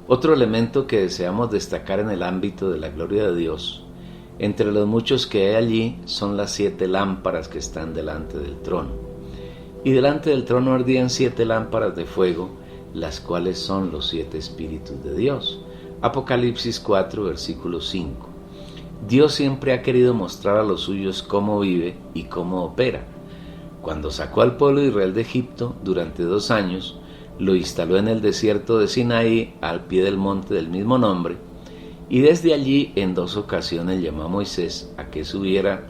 Otro elemento que deseamos destacar en el ámbito de la gloria de Dios, entre los muchos que hay allí, son las 7 lámparas que están delante del trono. Y delante del trono ardían 7 lámparas de fuego, las cuales son los 7 espíritus de Dios. Apocalipsis 4, versículo 5. Dios siempre ha querido mostrar a los suyos cómo vive y cómo opera. Cuando sacó al pueblo de Israel de Egipto durante 2 años, lo instaló en el desierto de Sinaí al pie del monte del mismo nombre, y desde allí en 2 ocasiones llamó a Moisés a que subiera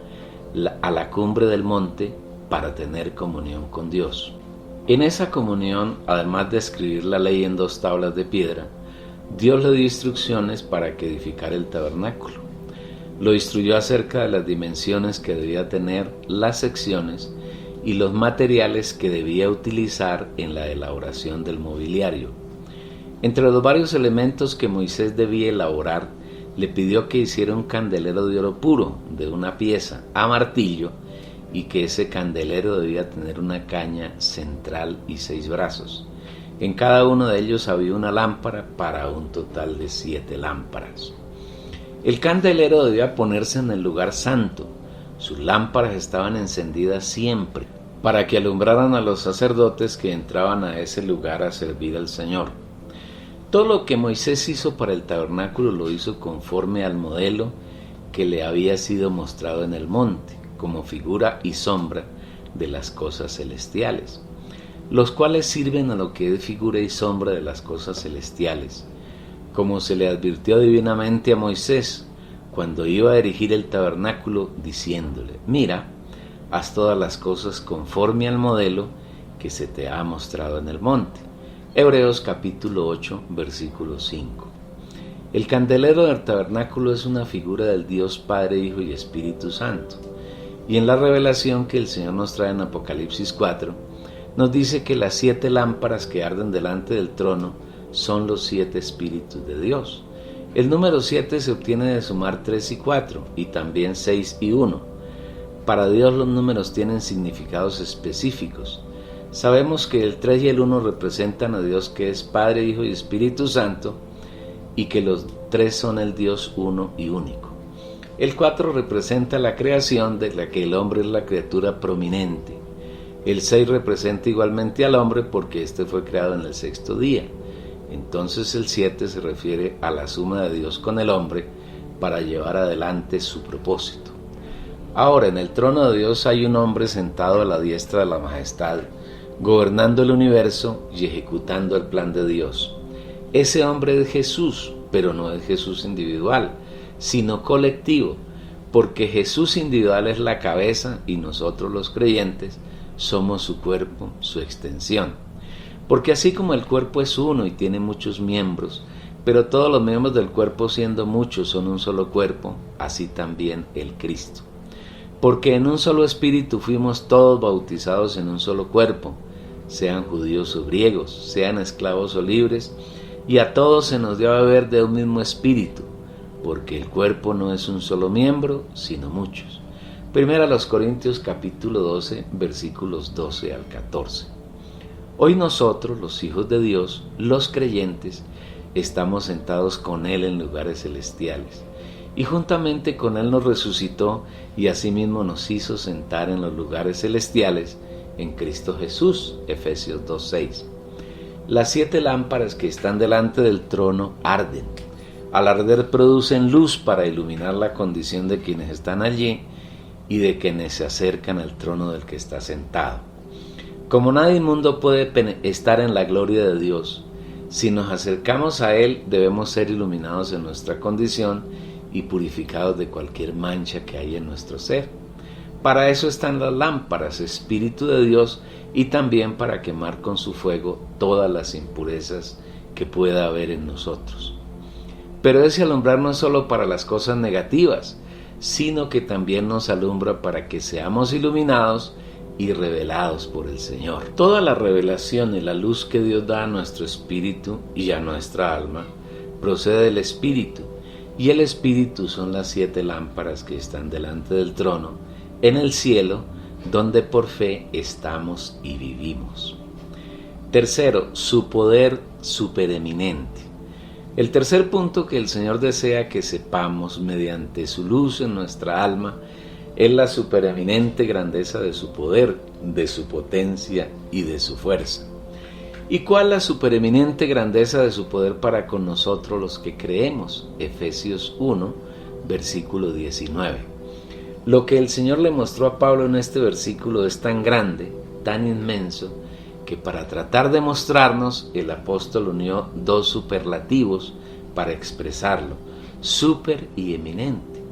a la cumbre del monte para tener comunión con Dios. En esa comunión, además de escribir la ley en 2 tablas de piedra, Dios le dio instrucciones para que edificara el tabernáculo. Lo instruyó acerca de las dimensiones que debía tener, las secciones y los materiales que debía utilizar en la elaboración del mobiliario. Entre los varios elementos que Moisés debía elaborar, le pidió que hiciera un candelero de oro puro, de 1 pieza, a martillo, y que ese candelero debía tener una caña central y 6 brazos. En cada uno de ellos había una lámpara para un total de 7 lámparas. El candelero debía ponerse en el lugar santo. Sus lámparas estaban encendidas siempre, para que alumbraran a los sacerdotes que entraban a ese lugar a servir al Señor. Todo lo que Moisés hizo para el tabernáculo lo hizo conforme al modelo que le había sido mostrado en el monte, como figura y sombra de las cosas celestiales, los cuales sirven a lo que es figura y sombra de las cosas celestiales, como se le advirtió divinamente a Moisés cuando iba a erigir el tabernáculo, diciéndole: mira, haz todas las cosas conforme al modelo que se te ha mostrado en el monte. Hebreos capítulo 8, versículo 5. El candelero del tabernáculo es una figura del Dios Padre, Hijo y Espíritu Santo. Y en la revelación que el Señor nos trae en Apocalipsis 4, nos dice que las 7 lámparas que arden delante del trono son los 7 espíritus de Dios. El número 7 se obtiene de sumar 3 y 4, y también 6 y 1. Para Dios los números tienen significados específicos. Sabemos que el 3 y el 1 representan a Dios que es Padre, Hijo y Espíritu Santo, y que los tres son el Dios uno y único. El 4 representa la creación, de la que el hombre es la criatura prominente. El 6 representa igualmente al hombre porque éste fue creado en el sexto día. Entonces el 7 se refiere a la suma de Dios con el hombre para llevar adelante su propósito. Ahora, en el trono de Dios hay un hombre sentado a la diestra de la majestad, gobernando el universo y ejecutando el plan de Dios. Ese hombre es Jesús, pero no es Jesús individual, sino colectivo, porque Jesús individual es la cabeza y nosotros los creyentes somos su cuerpo, su extensión. Porque así como el cuerpo es uno y tiene muchos miembros, pero todos los miembros del cuerpo siendo muchos son un solo cuerpo, así también el Cristo. Porque en un solo espíritu fuimos todos bautizados en un solo cuerpo, sean judíos o griegos, sean esclavos o libres, y a todos se nos dio a beber de un mismo espíritu, porque el cuerpo no es un solo miembro, sino muchos. Primera a los Corintios capítulo 12, versículos 12 al 14. Hoy nosotros, los hijos de Dios, los creyentes, estamos sentados con Él en lugares celestiales, y juntamente con Él nos resucitó y asimismo nos hizo sentar en los lugares celestiales en Cristo Jesús, Efesios 2:6. Las 7 lámparas que están delante del trono arden. Al arder producen luz para iluminar la condición de quienes están allí y de quienes se acercan al trono del que está sentado. Como nadie inmundo puede estar en la gloria de Dios, si nos acercamos a Él debemos ser iluminados en nuestra condición y purificados de cualquier mancha que haya en nuestro ser. Para eso están las lámparas, Espíritu de Dios, y también para quemar con su fuego todas las impurezas que pueda haber en nosotros. Pero ese alumbrar no es solo para las cosas negativas, sino que también nos alumbra para que seamos iluminados y revelados por el Señor. Toda la revelación y la luz que Dios da a nuestro espíritu y a nuestra alma procede del Espíritu, y el Espíritu son las 7 lámparas que están delante del trono en el cielo, donde por fe estamos y vivimos. Tercero, su poder supereminente. El tercer punto que el Señor desea que sepamos mediante su luz en nuestra alma es la supereminente grandeza de su poder, de su potencia y de su fuerza. ¿Y cuál la supereminente grandeza de su poder para con nosotros los que creemos? Efesios 1, versículo 19. Lo que el Señor le mostró a Pablo en este versículo es tan grande, tan inmenso, que para tratar de mostrarnos, el apóstol unió 2 superlativos para expresarlo: super y eminente.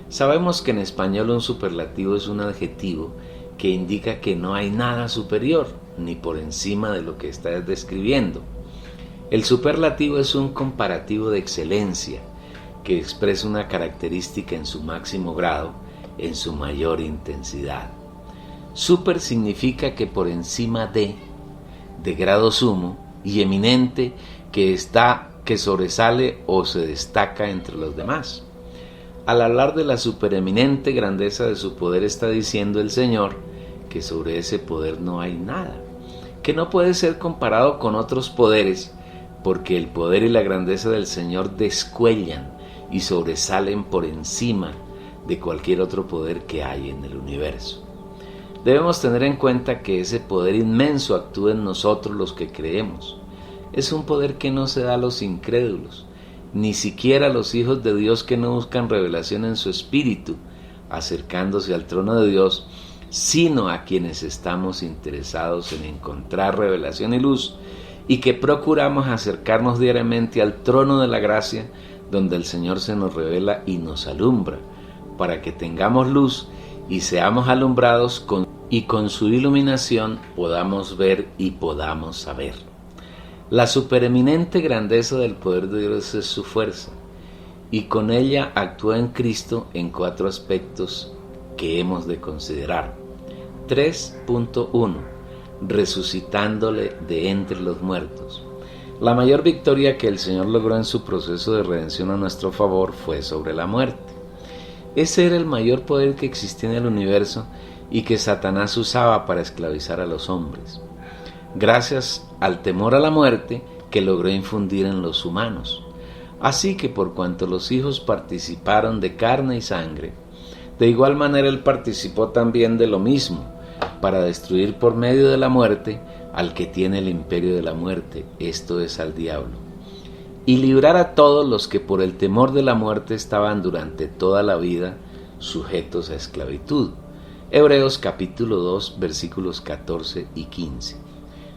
Sabemos que en español un superlativo es un adjetivo que indica que no hay nada superior ni por encima de lo que estás describiendo. El superlativo es un comparativo de excelencia que expresa una característica en su máximo grado, en su mayor intensidad. Super significa que por encima de grado sumo, y eminente que sobresale o se destaca entre los demás. Al hablar de la supereminente grandeza de su poder está diciendo el Señor que sobre ese poder no hay nada, que no puede ser comparado con otros poderes, porque el poder y la grandeza del Señor descuellan y sobresalen por encima de cualquier otro poder que hay en el universo. Debemos tener en cuenta que ese poder inmenso actúa en nosotros los que creemos. Es un poder que no se da a los incrédulos, ni siquiera a los hijos de Dios que no buscan revelación en su espíritu, acercándose al trono de Dios, sino a quienes estamos interesados en encontrar revelación y luz, y que procuramos acercarnos diariamente al trono de la gracia, donde el Señor se nos revela y nos alumbra, para que tengamos luz y seamos alumbrados y con su iluminación podamos ver y podamos saber. La supereminente grandeza del poder de Dios es su fuerza, y con ella actúa en Cristo en 4 aspectos que hemos de considerar. 3.1. Resucitándole de entre los muertos. La mayor victoria que el Señor logró en su proceso de redención a nuestro favor fue sobre la muerte. Ese era el mayor poder que existía en el universo y que Satanás usaba para esclavizar a los hombres, gracias al temor a la muerte que logró infundir en los humanos. Así que por cuanto los hijos participaron de carne y sangre, de igual manera él participó también de lo mismo, para destruir por medio de la muerte al que tiene el imperio de la muerte, esto es, al diablo, y librar a todos los que por el temor de la muerte estaban durante toda la vida sujetos a esclavitud. Hebreos capítulo 2 versículos 14 y 15.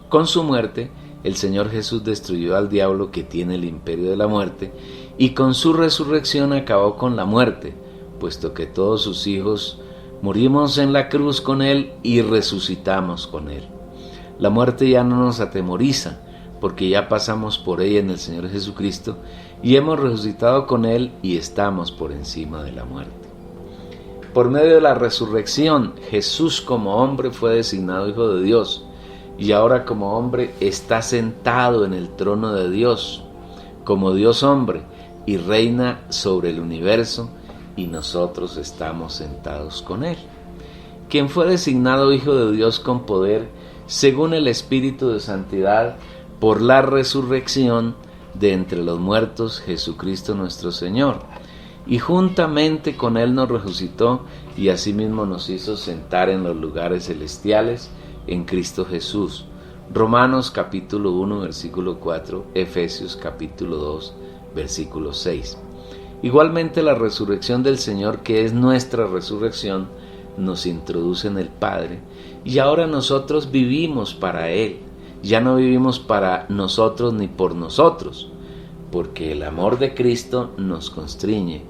Con su muerte, el Señor Jesús destruyó al diablo que tiene el imperio de la muerte, y con su resurrección acabó con la muerte, puesto que todos sus hijos morimos en la cruz con él y resucitamos con él. La muerte ya no nos atemoriza, porque ya pasamos por ella en el Señor Jesucristo y hemos resucitado con él y estamos por encima de la muerte. Por medio de la resurrección, Jesús como hombre fue designado Hijo de Dios, y ahora como hombre está sentado en el trono de Dios, como Dios hombre, y reina sobre el universo, y nosotros estamos sentados con él. Quien fue designado Hijo de Dios con poder, según el Espíritu de Santidad, por la resurrección de entre los muertos, Jesucristo nuestro Señor, y juntamente con él nos resucitó, y asimismo nos hizo sentar en los lugares celestiales, en Cristo Jesús. Romanos capítulo 1 versículo 4, Efesios capítulo 2 versículo 6. Igualmente la resurrección del Señor, que es nuestra resurrección, nos introduce en el Padre, y ahora nosotros vivimos para Él. Ya no vivimos para nosotros ni por nosotros, porque el amor de Cristo nos constriñe,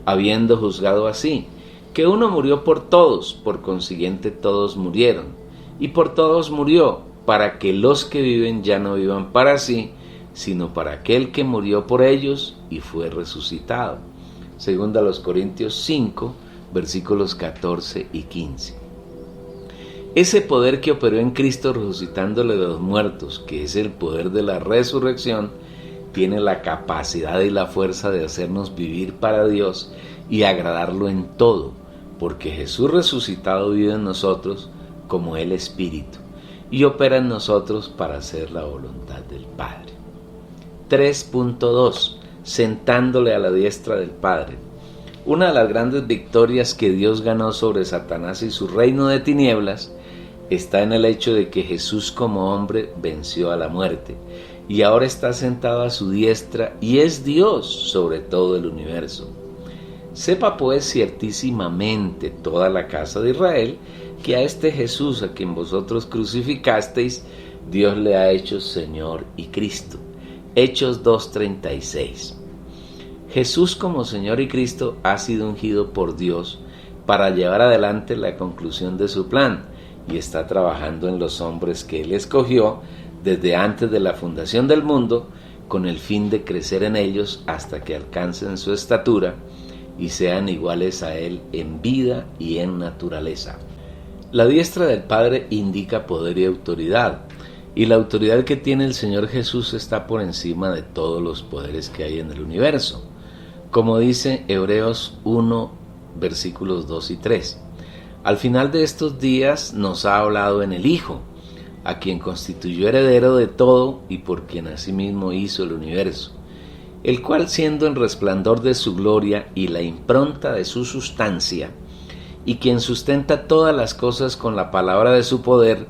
habiendo juzgado así, que uno murió por todos, por consiguiente todos murieron, y por todos murió, para que los que viven ya no vivan para sí, sino para aquel que murió por ellos y fue resucitado. Segunda a los Corintios 5, versículos 14 y 15. Ese poder que operó en Cristo resucitándole de los muertos, que es el poder de la resurrección, tiene la capacidad y la fuerza de hacernos vivir para Dios y agradarlo en todo, porque Jesús resucitado vive en nosotros como el Espíritu, y opera en nosotros para hacer la voluntad del Padre. 3.2. Sentándole a la diestra del Padre. Una de las grandes victorias que Dios ganó sobre Satanás y su reino de tinieblas está en el hecho de que Jesús como hombre venció a la muerte, y ahora está sentado a su diestra y es Dios sobre todo el universo. Sepa pues ciertísimamente toda la casa de Israel que a este Jesús a quien vosotros crucificasteis, Dios le ha hecho Señor y Cristo. Hechos 2:36. Jesús como Señor y Cristo ha sido ungido por Dios para llevar adelante la conclusión de su plan, y está trabajando en los hombres que Él escogió desde antes de la fundación del mundo, con el fin de crecer en ellos hasta que alcancen su estatura y sean iguales a Él en vida y en naturaleza. La diestra del Padre indica poder y autoridad, y la autoridad que tiene el Señor Jesús está por encima de todos los poderes que hay en el universo, como dice Hebreos 1, versículos 2 y 3. Al final de estos días nos ha hablado en el Hijo, a quien constituyó heredero de todo y por quien asimismo hizo el universo, el cual, siendo el resplandor de su gloria y la impronta de su sustancia, y quien sustenta todas las cosas con la palabra de su poder,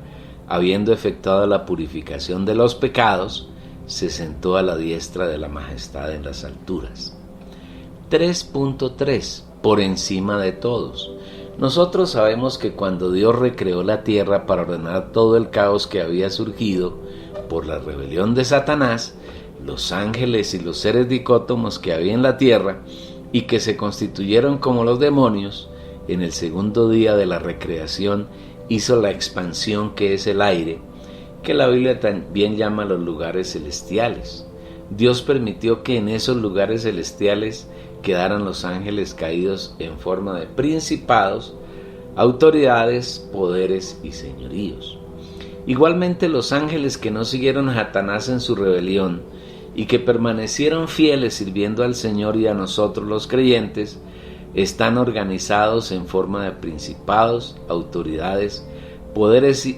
habiendo efectuado la purificación de los pecados, se sentó a la diestra de la majestad en las alturas. 3.3. Por encima de todos. Nosotros sabemos que cuando Dios recreó la tierra para ordenar todo el caos que había surgido por la rebelión de Satanás, los ángeles y los seres dicótomos que había en la tierra y que se constituyeron como los demonios, en el segundo día de la recreación hizo la expansión que es el aire, que la Biblia también llama los lugares celestiales. Dios permitió que en esos lugares celestiales quedaran los ángeles caídos en forma de principados, autoridades, poderes y señoríos. Igualmente los ángeles que no siguieron a Satanás en su rebelión y que permanecieron fieles sirviendo al Señor y a nosotros los creyentes, están organizados en forma de principados, autoridades, poderes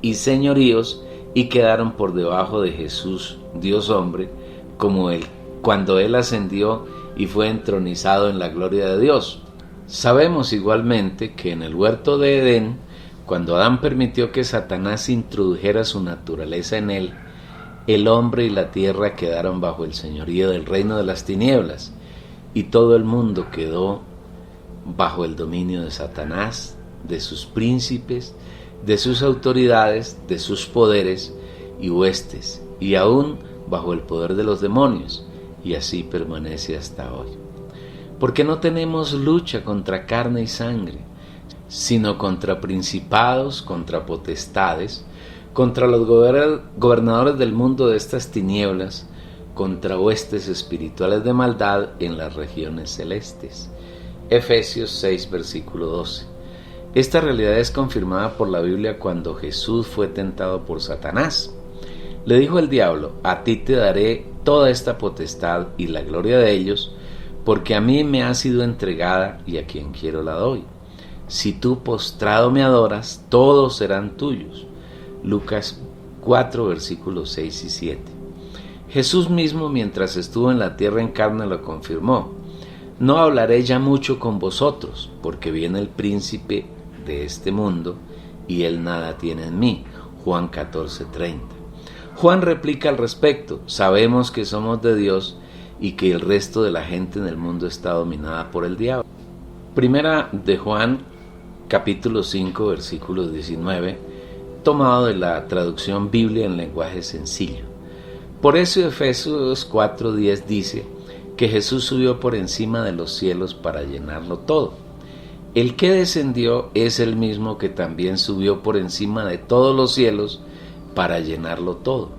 y señoríos, y quedaron por debajo de Jesús, Dios hombre, como el cuando Él ascendió y fue entronizado en la gloria de Dios. Sabemos igualmente que en el huerto de Edén, cuando Adán permitió que Satanás introdujera su naturaleza en él, el hombre y la tierra quedaron bajo el señorío del reino de las tinieblas, y todo el mundo quedó bajo el dominio de Satanás, de sus príncipes, de sus autoridades, de sus poderes y huestes, y aún bajo el poder de los demonios, y así permanece hasta hoy. Porque no tenemos lucha contra carne y sangre, sino contra principados, contra potestades, contra los gobernadores del mundo de estas tinieblas, contra huestes espirituales de maldad en las regiones celestes. Efesios 6, versículo 12. Esta realidad es confirmada por la Biblia cuando Jesús fue tentado por Satanás. Le dijo el diablo: a ti te daré toda esta potestad y la gloria de ellos, porque a mí me ha sido entregada y a quien quiero la doy. Si tú postrado me adoras, todos serán tuyos. Lucas 4, versículos 6 y 7. Jesús mismo, mientras estuvo en la tierra en carne, lo confirmó: no hablaré ya mucho con vosotros, porque viene el príncipe de este mundo, y él nada tiene en mí. Juan 14:30. Juan replica al respecto: sabemos que somos de Dios y que el resto de la gente en el mundo está dominada por el diablo. Primera de Juan, capítulo 5, versículo 19, tomado de la traducción Biblia en lenguaje sencillo. Por eso Efesios 4:10 dice que Jesús subió por encima de los cielos para llenarlo todo. El que descendió es el mismo que también subió por encima de todos los cielos para llenarlo todo.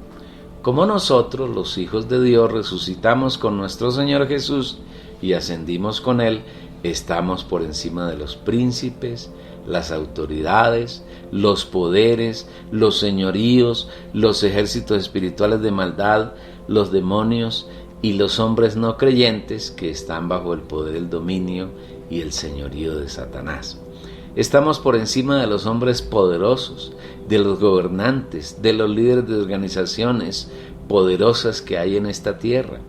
Como nosotros, los hijos de Dios, resucitamos con nuestro Señor Jesús y ascendimos con Él, estamos por encima de los príncipes, las autoridades, los poderes, los señoríos, los ejércitos espirituales de maldad, los demonios y los hombres no creyentes que están bajo el poder, el dominio y el señorío de Satanás. Estamos por encima de los hombres poderosos, de los gobernantes, de los líderes de organizaciones poderosas que hay en esta tierra.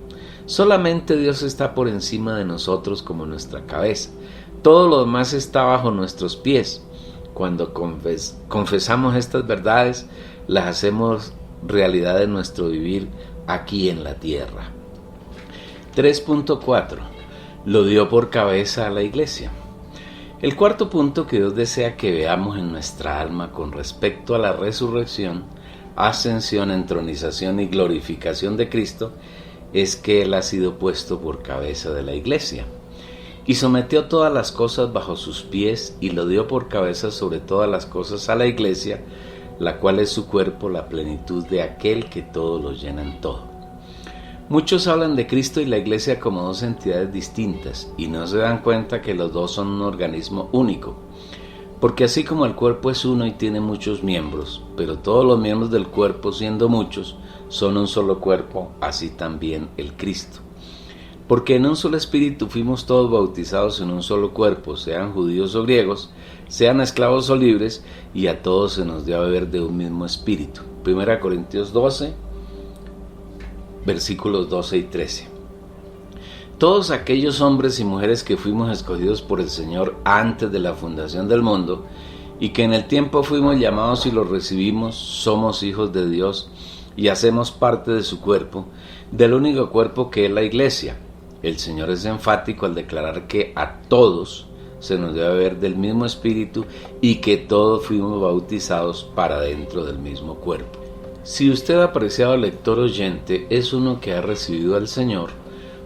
Solamente Dios está por encima de nosotros como nuestra cabeza. Todo lo demás está bajo nuestros pies. Cuando confesamos estas verdades, las hacemos realidad en nuestro vivir aquí en la tierra. 3.4. Lo dio por cabeza a la iglesia. El cuarto punto que Dios desea que veamos en nuestra alma con respecto a la resurrección, ascensión, entronización y glorificación de Cristo es que Él ha sido puesto por cabeza de la iglesia. Y sometió todas las cosas bajo sus pies y lo dio por cabeza sobre todas las cosas a la iglesia, la cual es su cuerpo, la plenitud de aquel que todo lo llena en todo. Muchos hablan de Cristo y la iglesia como dos entidades distintas y no se dan cuenta que los dos son un organismo único. Porque así como el cuerpo es uno y tiene muchos miembros, pero todos los miembros del cuerpo, siendo muchos, son un solo cuerpo, así también el Cristo. Porque en un solo espíritu fuimos todos bautizados en un solo cuerpo, sean judíos o griegos, sean esclavos o libres, y a todos se nos dio a beber de un mismo espíritu. 1 Corintios 12, versículos 12 y 13. Todos aquellos hombres y mujeres que fuimos escogidos por el Señor antes de la fundación del mundo, y que en el tiempo fuimos llamados y los recibimos, somos hijos de Dios y hacemos parte de su cuerpo, del único cuerpo que es la iglesia. El Señor es enfático al declarar que a todos se nos debe beber del mismo espíritu y que todos fuimos bautizados para dentro del mismo cuerpo. Si usted, apreciado lector oyente, es uno que ha recibido al Señor,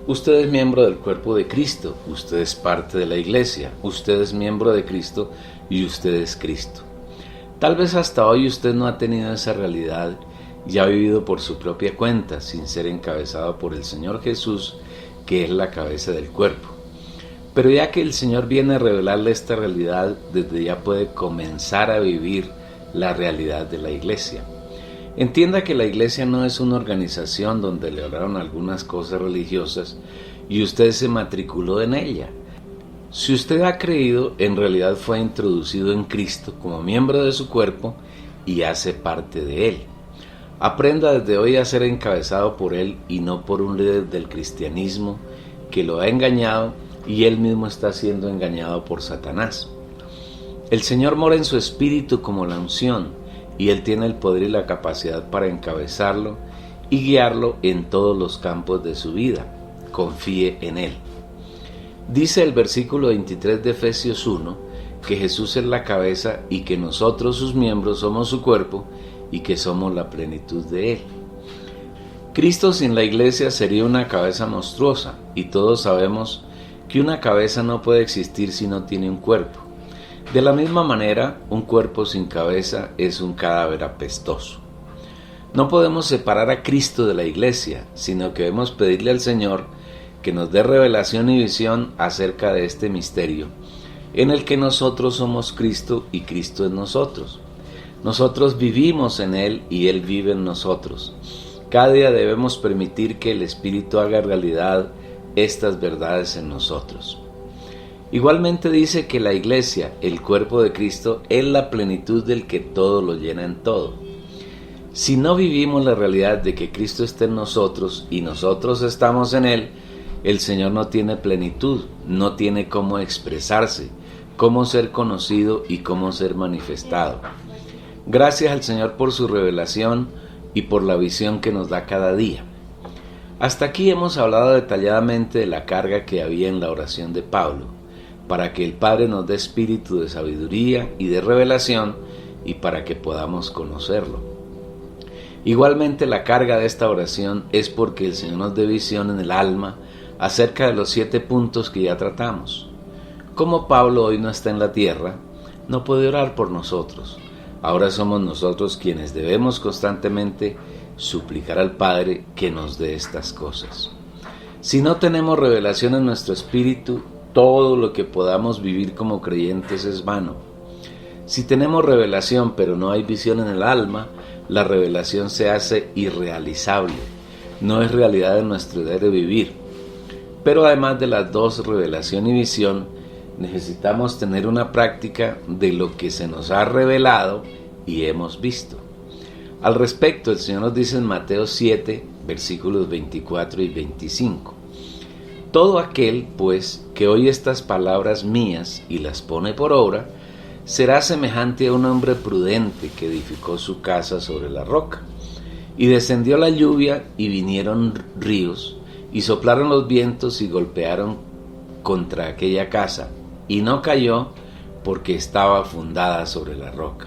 usted es miembro del cuerpo de Cristo, usted es parte de la iglesia, usted es miembro de Cristo y usted es Cristo. Tal vez hasta hoy usted no ha tenido esa realidad y ha vivido por su propia cuenta, sin ser encabezado por el Señor Jesús, que es la cabeza del cuerpo. Pero ya que el Señor viene a revelarle esta realidad, desde ya puede comenzar a vivir la realidad de la iglesia. Entienda que la iglesia no es una organización donde le hablaron algunas cosas religiosas y usted se matriculó en ella. Si usted ha creído, en realidad fue introducido en Cristo como miembro de su cuerpo y hace parte de él. Aprenda desde hoy a ser encabezado por Él y no por un líder del cristianismo que lo ha engañado y él mismo está siendo engañado por Satanás. El Señor mora en su espíritu como la unción y Él tiene el poder y la capacidad para encabezarlo y guiarlo en todos los campos de su vida. Confíe en Él. Dice el versículo 23 de Efesios 1 que Jesús es la cabeza y que nosotros sus miembros somos su cuerpo y que somos la plenitud de Él. Cristo sin la iglesia sería una cabeza monstruosa y todos sabemos que una cabeza no puede existir si no tiene un cuerpo. De la misma manera, un cuerpo sin cabeza es un cadáver apestoso. No podemos separar a Cristo de la iglesia, sino que debemos pedirle al Señor que nos dé revelación y visión acerca de este misterio, en el que nosotros somos Cristo y Cristo en nosotros. Nosotros vivimos en Él y Él vive en nosotros. Cada día debemos permitir que el Espíritu haga realidad estas verdades en nosotros. Igualmente dice que la iglesia, el cuerpo de Cristo, es la plenitud del que todo lo llena en todo. Si no vivimos la realidad de que Cristo está en nosotros y nosotros estamos en Él, el Señor no tiene plenitud, no tiene cómo expresarse, cómo ser conocido y cómo ser manifestado. Gracias al Señor por su revelación y por la visión que nos da cada día. Hasta aquí hemos hablado detalladamente de la carga que había en la oración de Pablo, para que el Padre nos dé espíritu de sabiduría y de revelación y para que podamos conocerlo. Igualmente la carga de esta oración es porque el Señor nos dé visión en el alma acerca de los 7 puntos que ya tratamos. Como Pablo hoy no está en la tierra, no puede orar por nosotros. Ahora somos nosotros quienes debemos constantemente suplicar al Padre que nos dé estas cosas. Si no tenemos revelación en nuestro espíritu, todo lo que podamos vivir como creyentes es vano. Si tenemos revelación pero no hay visión en el alma, la revelación se hace irrealizable, no es realidad de nuestro diario vivir. Pero además de las dos, revelación y visión, necesitamos tener una práctica de lo que se nos ha revelado y hemos visto. Al respecto, el Señor nos dice en Mateo 7, versículos 24 y 25. Todo aquel, pues, que oye estas palabras mías y las pone por obra, será semejante a un hombre prudente que edificó su casa sobre la roca. Y descendió la lluvia y vinieron ríos, y soplaron los vientos y golpearon contra aquella casa, y no cayó porque estaba fundada sobre la roca.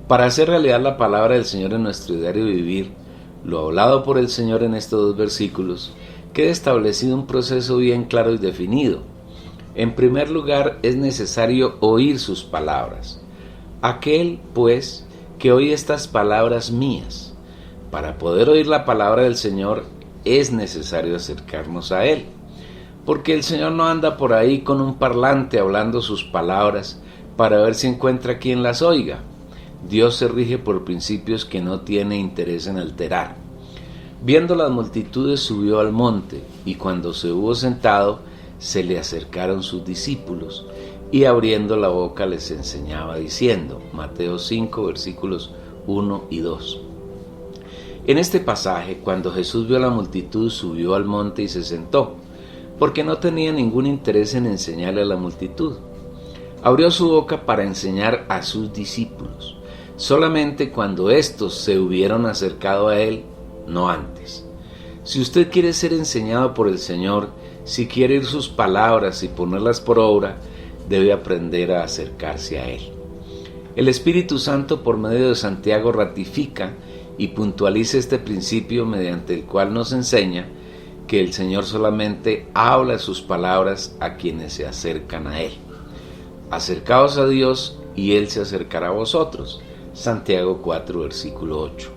Para hacer realidad la palabra del Señor en nuestro diario vivir, lo hablado por el Señor en estos 2 versículos, queda establecido un proceso bien claro y definido. En primer lugar, es necesario oír sus palabras. Aquel, pues, que oye estas palabras mías. Para poder oír la palabra del Señor, es necesario acercarnos a Él. Porque el Señor no anda por ahí con un parlante hablando sus palabras para ver si encuentra quien las oiga. Dios se rige por principios que no tiene interés en alterar. Viendo las multitudes subió al monte, y cuando se hubo sentado, se le acercaron sus discípulos, y abriendo la boca les enseñaba diciendo, Mateo 5, versículos 1 y 2. En este pasaje, cuando Jesús vio a la multitud, subió al monte y se sentó, porque no tenía ningún interés en enseñarle a la multitud. Abrió su boca para enseñar a sus discípulos, solamente cuando éstos se hubieron acercado a Él, no antes. Si usted quiere ser enseñado por el Señor, si quiere oír sus palabras y ponerlas por obra, debe aprender a acercarse a Él. El Espíritu Santo, por medio de Santiago, ratifica y puntualiza este principio mediante el cual nos enseña que el Señor solamente habla sus palabras a quienes se acercan a Él. Acercaos a Dios y Él se acercará a vosotros. Santiago 4, versículo 8.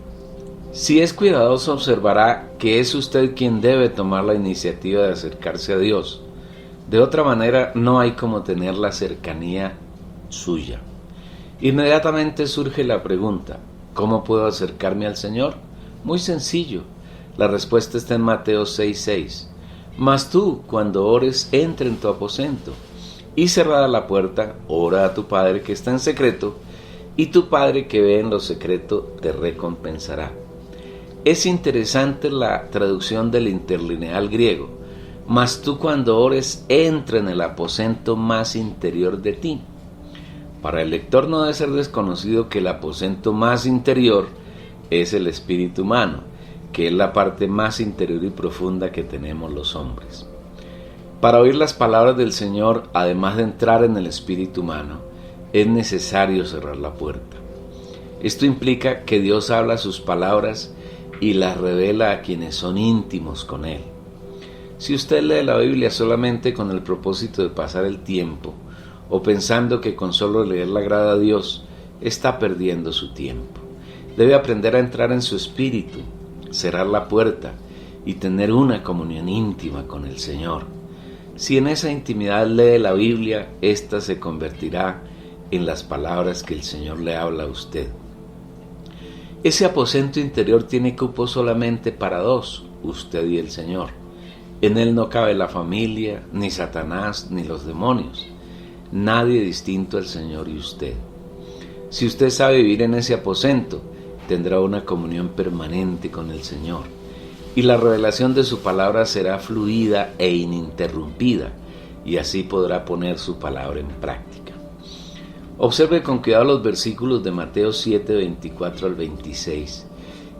Si es cuidadoso, observará que es usted quien debe tomar la iniciativa de acercarse a Dios. De otra manera, no hay como tener la cercanía suya. Inmediatamente surge la pregunta, ¿cómo puedo acercarme al Señor? Muy sencillo. La respuesta está en Mateo 6:6. Mas tú, cuando ores, entra en tu aposento, y cerrada la puerta, ora a tu Padre que está en secreto, y tu Padre que ve en lo secreto te recompensará. Es interesante la traducción del interlineal griego. Mas tú cuando ores, entra en el aposento más interior de ti. Para el lector no debe ser desconocido que el aposento más interior es el espíritu humano, que es la parte más interior y profunda que tenemos los hombres. Para oír las palabras del Señor, además de entrar en el espíritu humano, es necesario cerrar la puerta. Esto implica que Dios habla sus palabras y las revela a quienes son íntimos con Él. Si usted lee la Biblia solamente con el propósito de pasar el tiempo, o pensando que con solo leer le agrada a Dios, está perdiendo su tiempo. Debe aprender a entrar en su espíritu, cerrar la puerta y tener una comunión íntima con el Señor. Si en esa intimidad lee la Biblia, ésta se convertirá en las palabras que el Señor le habla a usted. Ese aposento interior tiene cupo solamente para dos, usted y el Señor. En él no cabe la familia, ni Satanás, ni los demonios. Nadie distinto al Señor y usted. Si usted sabe vivir en ese aposento, tendrá una comunión permanente con el Señor. Y la revelación de su palabra será fluida e ininterrumpida, y así podrá poner su palabra en práctica. Observe con cuidado los versículos de Mateo 7, 24 al 26,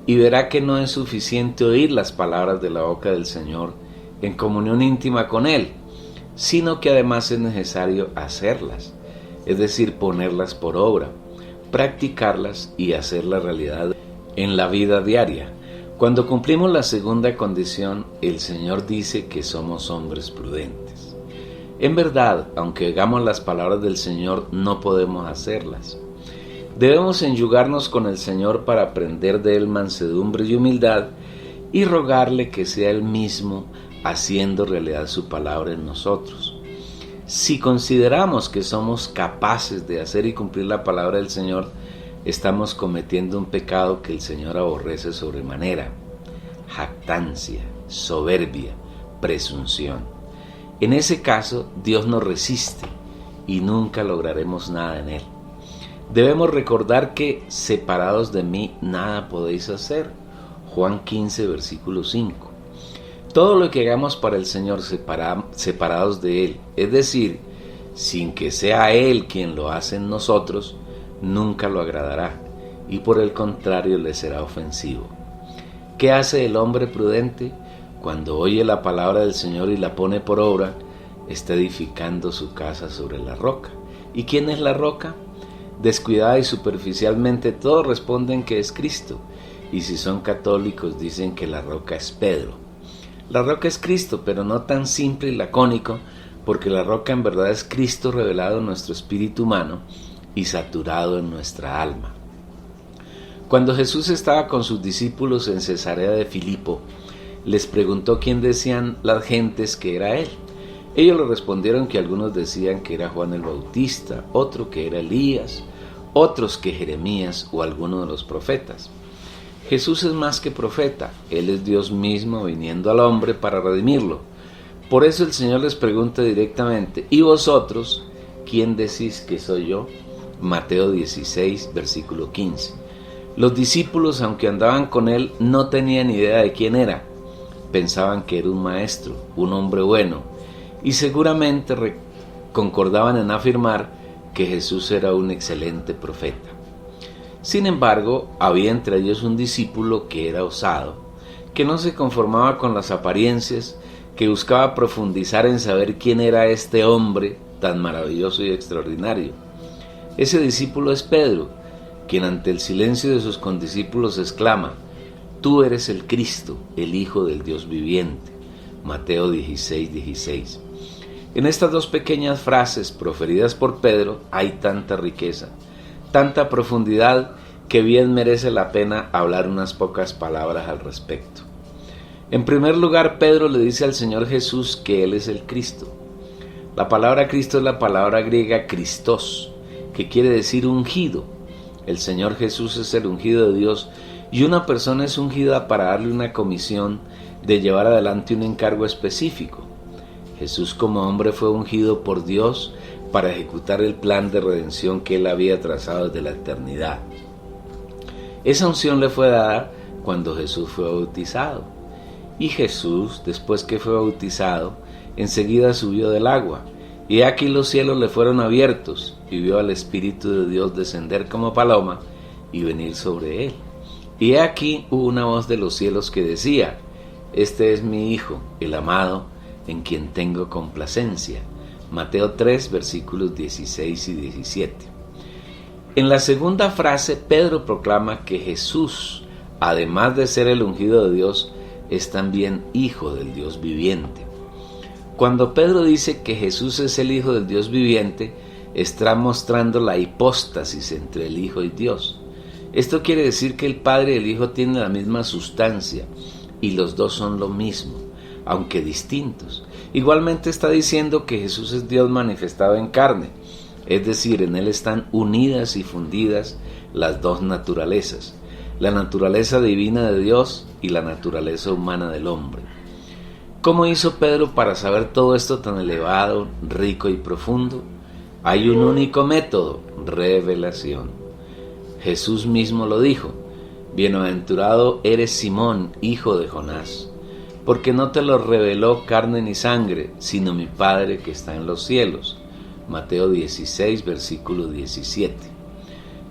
y verá que no es suficiente oír las palabras de la boca del Señor en comunión íntima con Él, sino que además es necesario hacerlas, es decir, ponerlas por obra, practicarlas y hacerlas realidad en la vida diaria. Cuando cumplimos la segunda condición, el Señor dice que somos hombres prudentes. En verdad, aunque hagamos las palabras del Señor, no podemos hacerlas. Debemos enyugarnos con el Señor para aprender de Él mansedumbre y humildad y rogarle que sea Él mismo haciendo realidad su palabra en nosotros. Si consideramos que somos capaces de hacer y cumplir la palabra del Señor, estamos cometiendo un pecado que el Señor aborrece sobremanera: jactancia, soberbia, presunción. En ese caso, Dios nos resiste y nunca lograremos nada en Él. Debemos recordar que separados de mí nada podéis hacer. Juan 15, versículo 5. Todo lo que hagamos para el Señor separados de Él, es decir, sin que sea Él quien lo hace en nosotros, nunca lo agradará y por el contrario le será ofensivo. ¿Qué hace el hombre prudente? Cuando oye la palabra del Señor y la pone por obra, está edificando su casa sobre la roca. ¿Y quién es la roca? Descuidada y superficialmente todos responden que es Cristo, y si son católicos dicen que la roca es Pedro. La roca es Cristo, pero no tan simple y lacónico, porque la roca en verdad es Cristo revelado en nuestro espíritu humano y saturado en nuestra alma. Cuando Jesús estaba con sus discípulos en Cesarea de Filipo, les preguntó quién decían las gentes que era Él. Ellos le respondieron que algunos decían que era Juan el Bautista, otro que era Elías, otros que Jeremías o alguno de los profetas. Jesús es más que profeta, Él es Dios mismo viniendo al hombre para redimirlo. Por eso el Señor les pregunta directamente: ¿y vosotros quién decís que soy yo? Mateo 16, versículo 15. Los discípulos, aunque andaban con Él, no tenían idea de quién era. Pensaban que era un maestro, un hombre bueno, y seguramente concordaban en afirmar que Jesús era un excelente profeta. Sin embargo, había entre ellos un discípulo que era osado, que no se conformaba con las apariencias, que buscaba profundizar en saber quién era este hombre tan maravilloso y extraordinario. Ese discípulo es Pedro, quien ante el silencio de sus condiscípulos exclama: «Tú eres el Cristo, el Hijo del Dios viviente». Mateo 16, 16. En estas dos pequeñas frases proferidas por Pedro hay tanta riqueza, tanta profundidad, que bien merece la pena hablar unas pocas palabras al respecto. En primer lugar, Pedro le dice al Señor Jesús que Él es el Cristo. La palabra Cristo es la palabra griega Christos, que quiere decir ungido. El Señor Jesús es el ungido de Dios, y una persona es ungida para darle una comisión de llevar adelante un encargo específico. Jesús como hombre fue ungido por Dios para ejecutar el plan de redención que Él había trazado desde la eternidad. Esa unción le fue dada cuando Jesús fue bautizado. Y Jesús, después que fue bautizado, enseguida subió del agua. Y aquí los cielos le fueron abiertos, y vio al Espíritu de Dios descender como paloma y venir sobre él. Y he aquí hubo una voz de los cielos que decía: Este es mi Hijo, el amado, en quien tengo complacencia. Mateo 3, versículos 16 y 17. En la segunda frase, Pedro proclama que Jesús, además de ser el ungido de Dios, es también Hijo del Dios viviente. Cuando Pedro dice que Jesús es el Hijo del Dios viviente, está mostrando la hipóstasis entre el Hijo y Dios. Esto quiere decir que el Padre y el Hijo tienen la misma sustancia y los dos son lo mismo, aunque distintos. Igualmente está diciendo que Jesús es Dios manifestado en carne, es decir, en Él están unidas y fundidas las dos naturalezas, la naturaleza divina de Dios y la naturaleza humana del hombre. ¿Cómo hizo Pedro para saber todo esto tan elevado, rico y profundo? Hay un único método: revelación. Jesús mismo lo dijo: Bienaventurado eres Simón, hijo de Jonás, porque no te lo reveló carne ni sangre, sino mi Padre que está en los cielos. Mateo 16, versículo 17.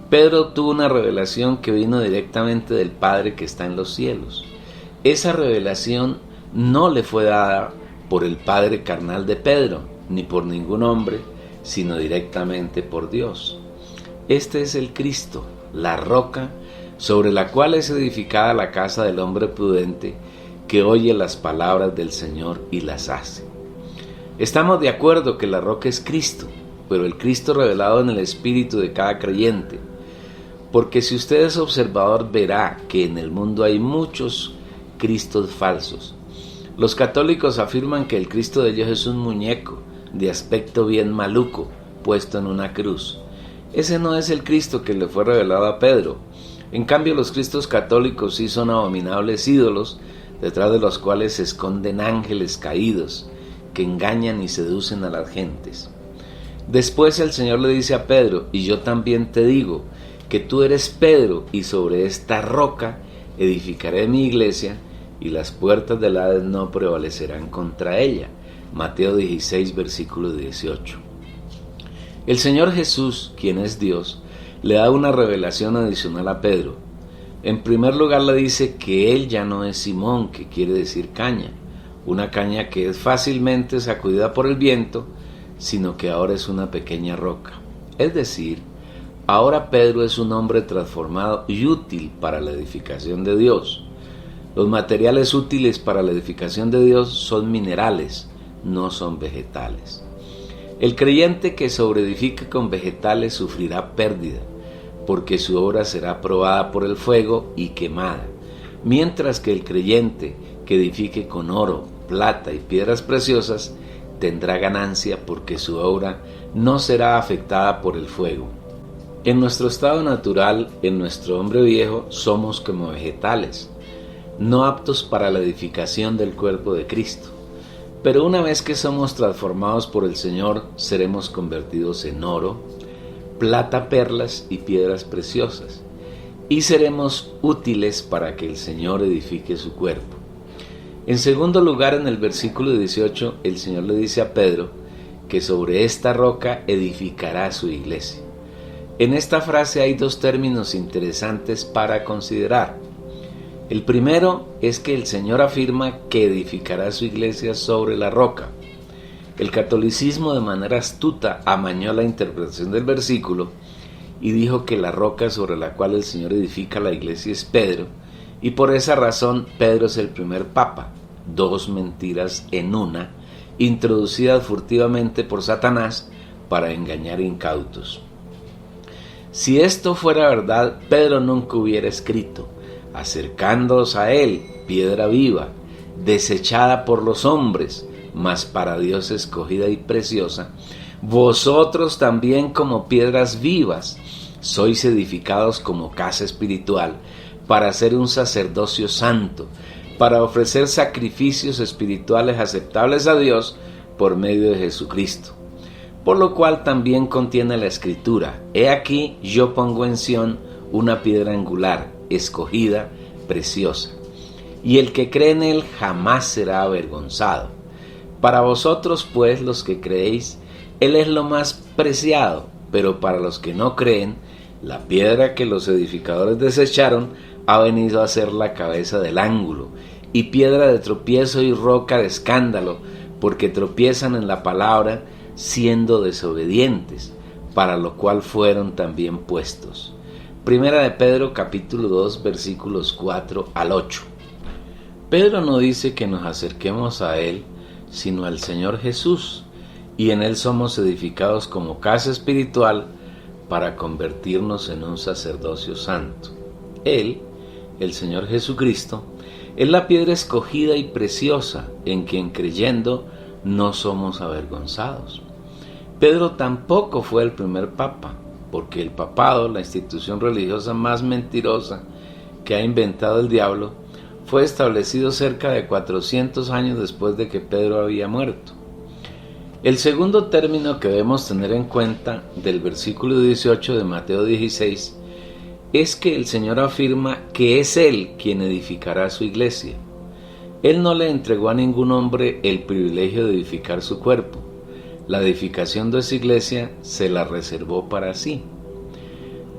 Pedro tuvo una revelación que vino directamente del Padre que está en los cielos. Esa revelación no le fue dada por el padre carnal de Pedro, ni por ningún hombre, sino directamente por Dios. Este es el Cristo, la roca sobre la cual es edificada la casa del hombre prudente, que oye las palabras del Señor y las hace. Estamos de acuerdo que la roca es Cristo, pero el Cristo revelado en el espíritu de cada creyente. Porque si usted es observador, verá que en el mundo hay muchos Cristos falsos. Los católicos afirman que el Cristo de ellos es un muñeco de aspecto bien maluco, puesto en una cruz. Ese no es el Cristo que le fue revelado a Pedro. En cambio, los Cristos católicos sí son abominables ídolos, detrás de los cuales se esconden ángeles caídos, que engañan y seducen a las gentes. Después el Señor le dice a Pedro: y yo también te digo que tú eres Pedro, y sobre esta roca edificaré mi iglesia, y las puertas del Hades no prevalecerán contra ella. Mateo 16, versículo 18. El Señor Jesús, quien es Dios, le da una revelación adicional a Pedro. En primer lugar le dice que él ya no es Simón, que quiere decir caña, una caña que es fácilmente sacudida por el viento, sino que ahora es una pequeña roca. Es decir, ahora Pedro es un hombre transformado y útil para la edificación de Dios. Los materiales útiles para la edificación de Dios son minerales, no son vegetales. El creyente que sobreedifique con vegetales sufrirá pérdida, porque su obra será probada por el fuego y quemada, mientras que el creyente que edifique con oro, plata y piedras preciosas tendrá ganancia, porque su obra no será afectada por el fuego. En nuestro estado natural, en nuestro hombre viejo, somos como vegetales, no aptos para la edificación del cuerpo de Cristo. Pero una vez que somos transformados por el Señor, seremos convertidos en oro, plata, perlas y piedras preciosas, y seremos útiles para que el Señor edifique su cuerpo. En segundo lugar, en el versículo 18, el Señor le dice a Pedro que sobre esta roca edificará su iglesia. En esta frase hay dos términos interesantes para considerar. El primero es que el Señor afirma que edificará su iglesia sobre la roca. El catolicismo de manera astuta amañó la interpretación del versículo y dijo que la roca sobre la cual el Señor edifica la iglesia es Pedro, y por esa razón Pedro es el primer papa. Dos mentiras en una, introducidas furtivamente por Satanás para engañar incautos. Si esto fuera verdad, Pedro nunca hubiera escrito: acercándoos a él, piedra viva, desechada por los hombres, mas para Dios escogida y preciosa, vosotros también como piedras vivas, sois edificados como casa espiritual, para ser un sacerdocio santo, para ofrecer sacrificios espirituales aceptables a Dios por medio de Jesucristo. Por lo cual también contiene la Escritura: he aquí yo pongo en Sión una piedra angular, escogida, preciosa, y el que cree en él jamás será avergonzado. Para vosotros, pues, los que creéis, él es lo más preciado, pero para los que no creen, la piedra que los edificadores desecharon ha venido a ser la cabeza del ángulo, y piedra de tropiezo y roca de escándalo, porque tropiezan en la palabra, siendo desobedientes, para lo cual fueron también puestos. Primera de Pedro capítulo 2 versículos 4 al 8. Pedro no dice que nos acerquemos a él, sino al Señor Jesús, y en él somos edificados como casa espiritual para convertirnos en un sacerdocio santo. Él, el Señor Jesucristo, es la piedra escogida y preciosa en quien creyendo no somos avergonzados. Pedro tampoco fue el primer papa, porque el papado, la institución religiosa más mentirosa que ha inventado el diablo, fue establecido cerca de 400 años después de que Pedro había muerto. El segundo término que debemos tener en cuenta del versículo 18 de Mateo 16 es que el Señor afirma que es Él quien edificará su iglesia. Él no le entregó a ningún hombre el privilegio de edificar su cuerpo. La edificación de su iglesia se la reservó para sí.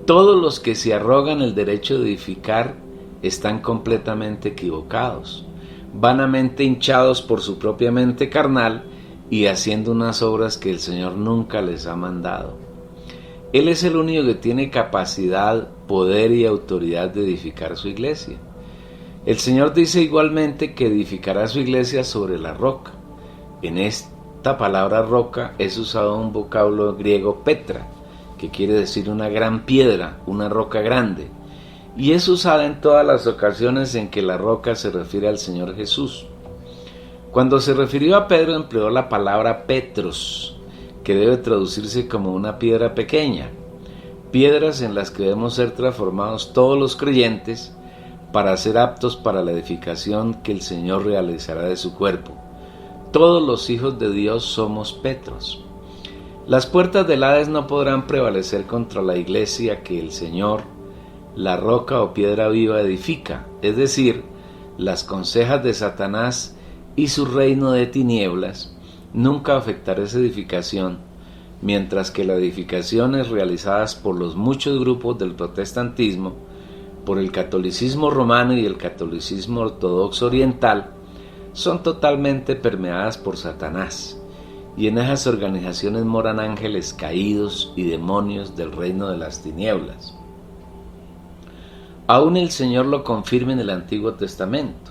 Todos los que se arrogan el derecho de edificar están completamente equivocados, vanamente hinchados por su propia mente carnal y haciendo unas obras que el Señor nunca les ha mandado. Él es el único que tiene capacidad, poder y autoridad de edificar su iglesia. El Señor dice igualmente que edificará su iglesia sobre la roca. En esta palabra roca es usado un vocablo griego petra, que quiere decir una gran piedra, una roca grande, y es usada en todas las ocasiones en que la roca se refiere al Señor Jesús. Cuando se refirió a Pedro empleó la palabra Petros, que debe traducirse como una piedra pequeña, piedras en las que debemos ser transformados todos los creyentes para ser aptos para la edificación que el Señor realizará de su cuerpo. Todos los hijos de Dios somos Petros. Las puertas del Hades no podrán prevalecer contra la iglesia que el Señor, la roca o piedra viva, edifica, es decir, las consejas de Satanás y su reino de tinieblas. Nunca afectará esa edificación, mientras que las edificaciones realizadas por los muchos grupos del protestantismo, por el catolicismo romano y el catolicismo ortodoxo oriental, son totalmente permeadas por Satanás, y en esas organizaciones moran ángeles caídos y demonios del reino de las tinieblas. Aún el Señor lo confirma en el Antiguo Testamento.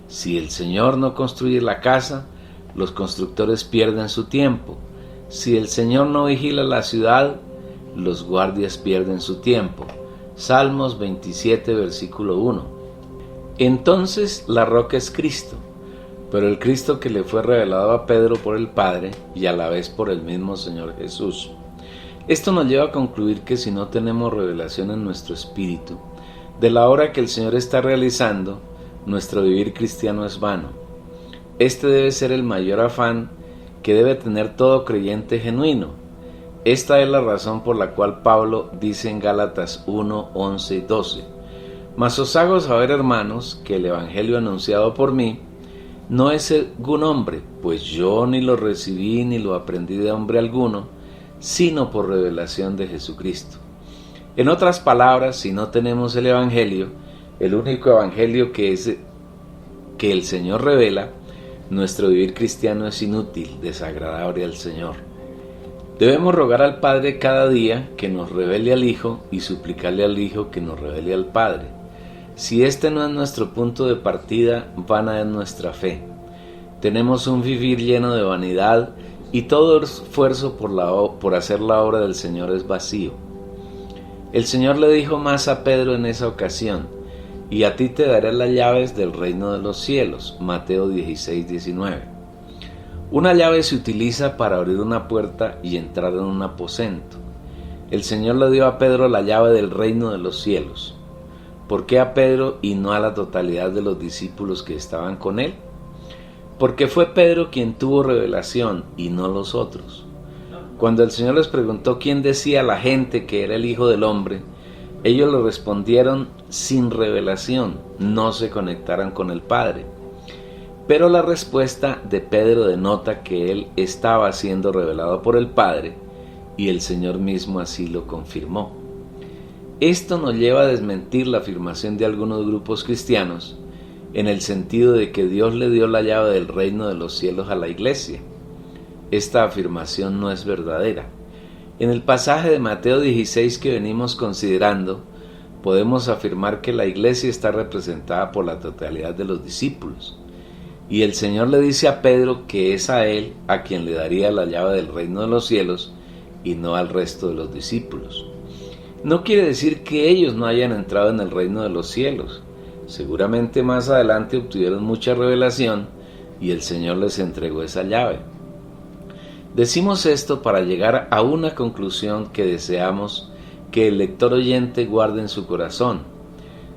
Si el Señor no construye la casa, los constructores pierden su tiempo. Si el Señor no vigila la ciudad, los guardias pierden su tiempo. Salmos 27, versículo 1. Entonces la roca es Cristo, pero el Cristo que le fue revelado a Pedro por el Padre y a la vez por el mismo Señor Jesús. Esto nos lleva a concluir que si no tenemos revelación en nuestro espíritu de la obra que el Señor está realizando, nuestro vivir cristiano es vano. Este debe ser el mayor afán que debe tener todo creyente genuino. Esta es la razón por la cual Pablo dice en Gálatas 1, 11 y 12: Mas os hago saber, hermanos, que el evangelio anunciado por mí no es según hombre, pues yo ni lo recibí ni lo aprendí de hombre alguno, sino por revelación de Jesucristo. En otras palabras, si no tenemos el evangelio, el único evangelio que el Señor revela, nuestro vivir cristiano es inútil, desagradable al Señor. Debemos rogar al Padre cada día que nos revele al Hijo y suplicarle al Hijo que nos revele al Padre. Si este no es nuestro punto de partida, vana es nuestra fe. Tenemos un vivir lleno de vanidad y todo esfuerzo por hacer la obra del Señor es vacío. El Señor le dijo más a Pedro en esa ocasión: y a ti te daré las llaves del reino de los cielos. Mateo 16, 19. Una llave se utiliza para abrir una puerta y entrar en un aposento. El Señor le dio a Pedro la llave del reino de los cielos. ¿Por qué a Pedro y no a la totalidad de los discípulos que estaban con él? Porque fue Pedro quien tuvo revelación y no los otros. Cuando el Señor les preguntó quién decía la gente que era el Hijo del Hombre, Ellos le respondieron sin revelación, no se conectaran con el Padre. Pero la respuesta de Pedro denota que él estaba siendo revelado por el Padre y el Señor mismo así lo confirmó. Esto nos lleva a desmentir la afirmación de algunos grupos cristianos en el sentido de que Dios le dio la llave del reino de los cielos a la iglesia. Esta afirmación no es verdadera. En el pasaje de Mateo 16 que venimos considerando, podemos afirmar que la iglesia está representada por la totalidad de los discípulos. Y el Señor le dice a Pedro que es a él a quien le daría la llave del reino de los cielos y no al resto de los discípulos. No quiere decir que ellos no hayan entrado en el reino de los cielos. Seguramente más adelante obtuvieron mucha revelación y el Señor les entregó esa llave. Decimos esto para llegar a una conclusión que deseamos que el lector oyente guarde en su corazón.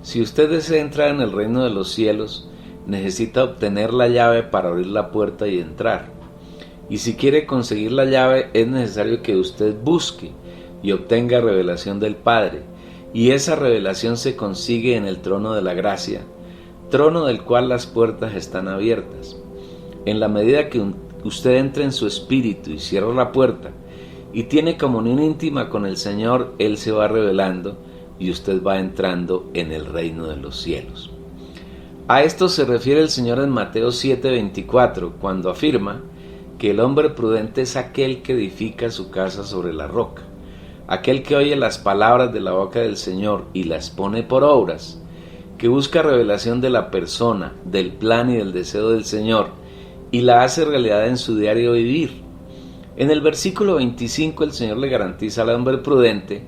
Si usted desea entrar en el reino de los cielos, necesita obtener la llave para abrir la puerta y entrar. Y si quiere conseguir la llave, es necesario que usted busque y obtenga revelación del Padre. Y esa revelación se consigue en el trono de la gracia, trono del cual las puertas están abiertas. En la medida que usted entra en su espíritu y cierra la puerta y tiene comunión íntima con el Señor, Él se va revelando y usted va entrando en el reino de los cielos. A esto se refiere el Señor en Mateo 7:24, cuando afirma que el hombre prudente es aquel que edifica su casa sobre la roca, aquel que oye las palabras de la boca del Señor y las pone por obras, que busca revelación de la persona, del plan y del deseo del Señor, y la hace realidad en su diario vivir. En el versículo 25 el Señor le garantiza al hombre prudente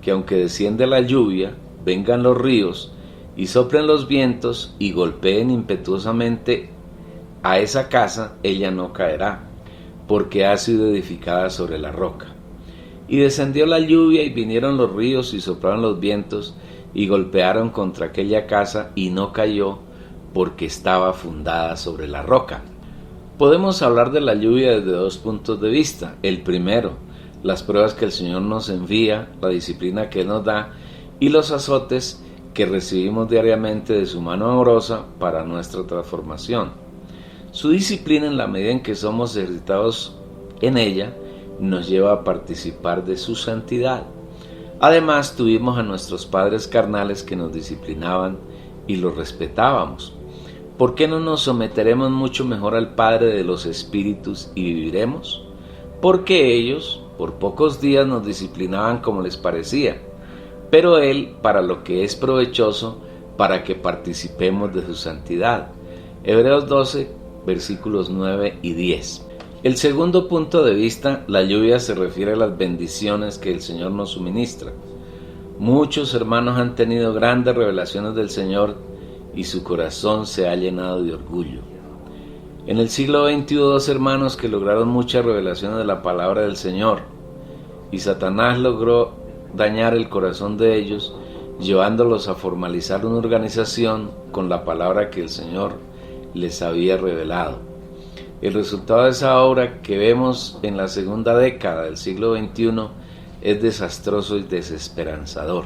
que aunque desciende la lluvia, vengan los ríos, y soplen los vientos y golpeen impetuosamente a esa casa, ella no caerá, porque ha sido edificada sobre la roca. Y descendió la lluvia y vinieron los ríos y soplaron los vientos y golpearon contra aquella casa y no cayó, porque estaba fundada sobre la roca. Podemos hablar de la lluvia desde dos puntos de vista. El primero, las pruebas que el Señor nos envía, la disciplina que nos da y los azotes que recibimos diariamente de su mano amorosa para nuestra transformación. Su disciplina, en la medida en que somos ejercitados en ella, nos lleva a participar de su santidad. Además, tuvimos a nuestros padres carnales que nos disciplinaban y los respetábamos. ¿Por qué no nos someteremos mucho mejor al Padre de los Espíritus y viviremos? Porque ellos, por pocos días, nos disciplinaban como les parecía, pero Él para lo que es provechoso, para que participemos de su santidad. Hebreos 12, versículos 9 y 10. El segundo punto de vista, la lluvia se refiere a las bendiciones que el Señor nos suministra. Muchos hermanos han tenido grandes revelaciones del Señor y su corazón se ha llenado de orgullo. En el siglo XX hubo dos hermanos que lograron muchas revelaciones de la palabra del Señor, y Satanás logró dañar el corazón de ellos, llevándolos a formalizar una organización con la palabra que el Señor les había revelado. El resultado de esa obra que vemos en la segunda década del siglo XXI es desastroso y desesperanzador.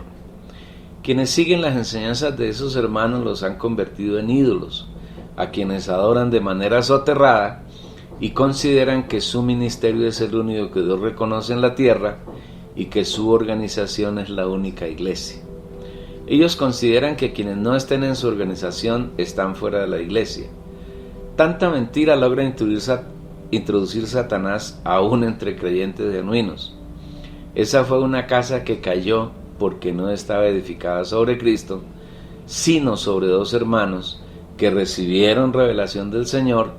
Quienes siguen las enseñanzas de esos hermanos los han convertido en ídolos, a quienes adoran de manera soterrada y consideran que su ministerio es el único que Dios reconoce en la tierra y que su organización es la única iglesia. Ellos consideran que quienes no estén en su organización están fuera de la iglesia. Tanta mentira logra introducir Satanás aún entre creyentes genuinos. Esa fue una casa que cayó porque no estaba edificada sobre Cristo, sino sobre dos hermanos que recibieron revelación del Señor,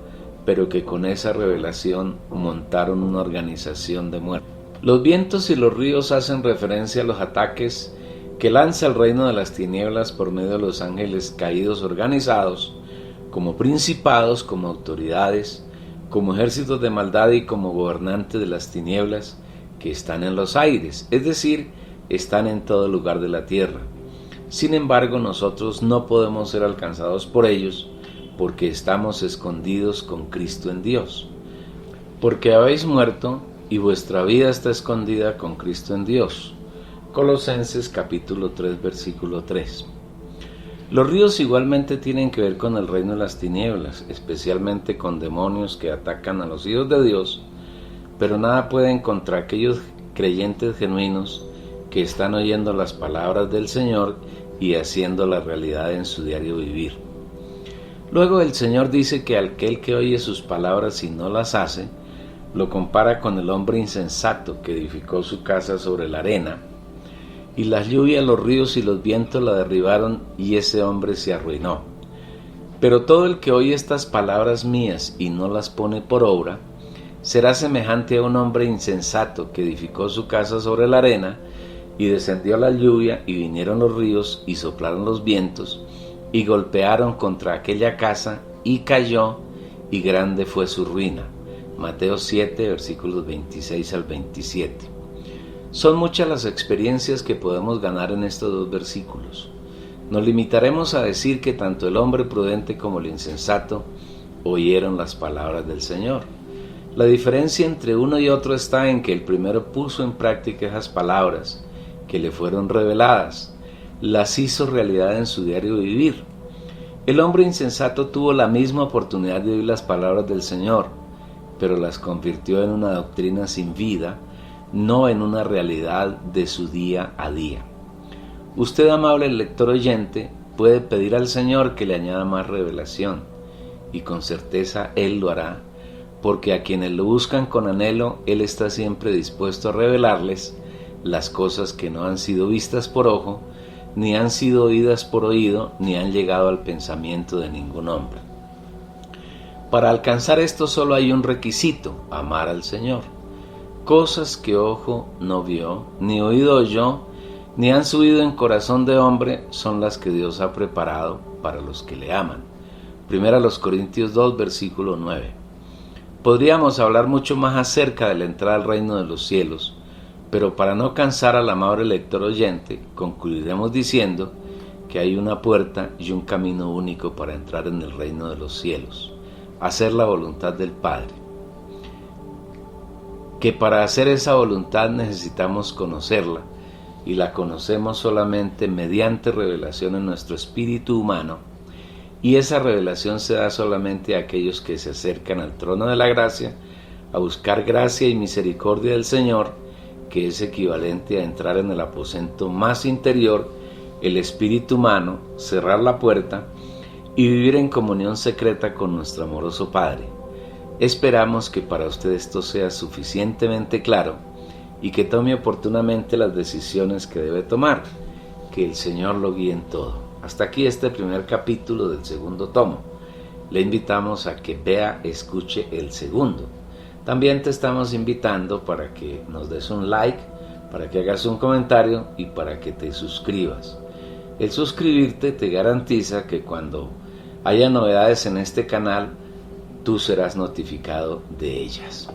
pero que con esa revelación montaron una organización de muerte. Los vientos y los ríos hacen referencia a los ataques que lanza el reino de las tinieblas por medio de los ángeles caídos organizados, como principados, como autoridades, como ejércitos de maldad y como gobernantes de las tinieblas que están en los aires, es decir, están en todo lugar de la tierra. Sin embargo, nosotros no podemos ser alcanzados por ellos, porque estamos escondidos con Cristo en Dios. Porque habéis muerto, y vuestra vida está escondida con Cristo en Dios. Colosenses capítulo 3, versículo 3. Los ríos igualmente tienen que ver con el reino de las tinieblas, especialmente con demonios que atacan a los hijos de Dios, pero nada pueden contra aquellos creyentes genuinos que están oyendo las palabras del Señor y haciendo la realidad en su diario vivir. Luego el Señor dice que aquel que oye sus palabras y no las hace, lo compara con el hombre insensato que edificó su casa sobre la arena, y las lluvias, los ríos y los vientos la derribaron, y ese hombre se arruinó. Pero todo el que oye estas palabras mías y no las pone por obra, será semejante a un hombre insensato que edificó su casa sobre la arena, y descendió la lluvia, y vinieron los ríos, y soplaron los vientos, y golpearon contra aquella casa, y cayó, y grande fue su ruina. Mateo 7, versículos 26 al 27. Son muchas las experiencias que podemos ganar en estos dos versículos. Nos limitaremos a decir que tanto el hombre prudente como el insensato oyeron las palabras del Señor. La diferencia entre uno y otro está en que el primero puso en práctica esas palabras que le fueron reveladas, las hizo realidad en su diario vivir. El hombre insensato tuvo la misma oportunidad de oír las palabras del Señor, pero las convirtió en una doctrina sin vida, no en una realidad de su día a día. Usted, amable lector oyente, puede pedir al Señor que le añada más revelación, y con certeza Él lo hará, porque a quienes lo buscan con anhelo, Él está siempre dispuesto a revelarles las cosas que no han sido vistas por ojo, ni han sido oídas por oído, ni han llegado al pensamiento de ningún hombre. Para alcanzar esto solo hay un requisito: amar al Señor. Cosas que ojo no vio, ni oído oyó, ni han subido en corazón de hombre, son las que Dios ha preparado para los que le aman. 1 Corintios 2, versículo 9. Podríamos hablar mucho más acerca de la entrada al reino de los cielos, pero para no cansar al amable lector oyente, concluiremos diciendo que hay una puerta y un camino único para entrar en el reino de los cielos: hacer la voluntad del Padre. Que para hacer esa voluntad necesitamos conocerla, y la conocemos solamente mediante revelación en nuestro espíritu humano, y esa revelación se da solamente a aquellos que se acercan al trono de la gracia, a buscar gracia y misericordia del Señor, que es equivalente a entrar en el aposento más interior, el espíritu humano, cerrar la puerta y vivir en comunión secreta con nuestro amoroso Padre. Esperamos que para usted esto sea suficientemente claro y que tome oportunamente las decisiones que debe tomar. Que el Señor lo guíe en todo. Hasta aquí este primer capítulo del segundo tomo. Le invitamos a que vea, escuche el segundo. También te estamos invitando para que nos des un like, para que hagas un comentario y para que te suscribas. El suscribirte te garantiza que cuando haya novedades en este canal, tú serás notificado de ellas.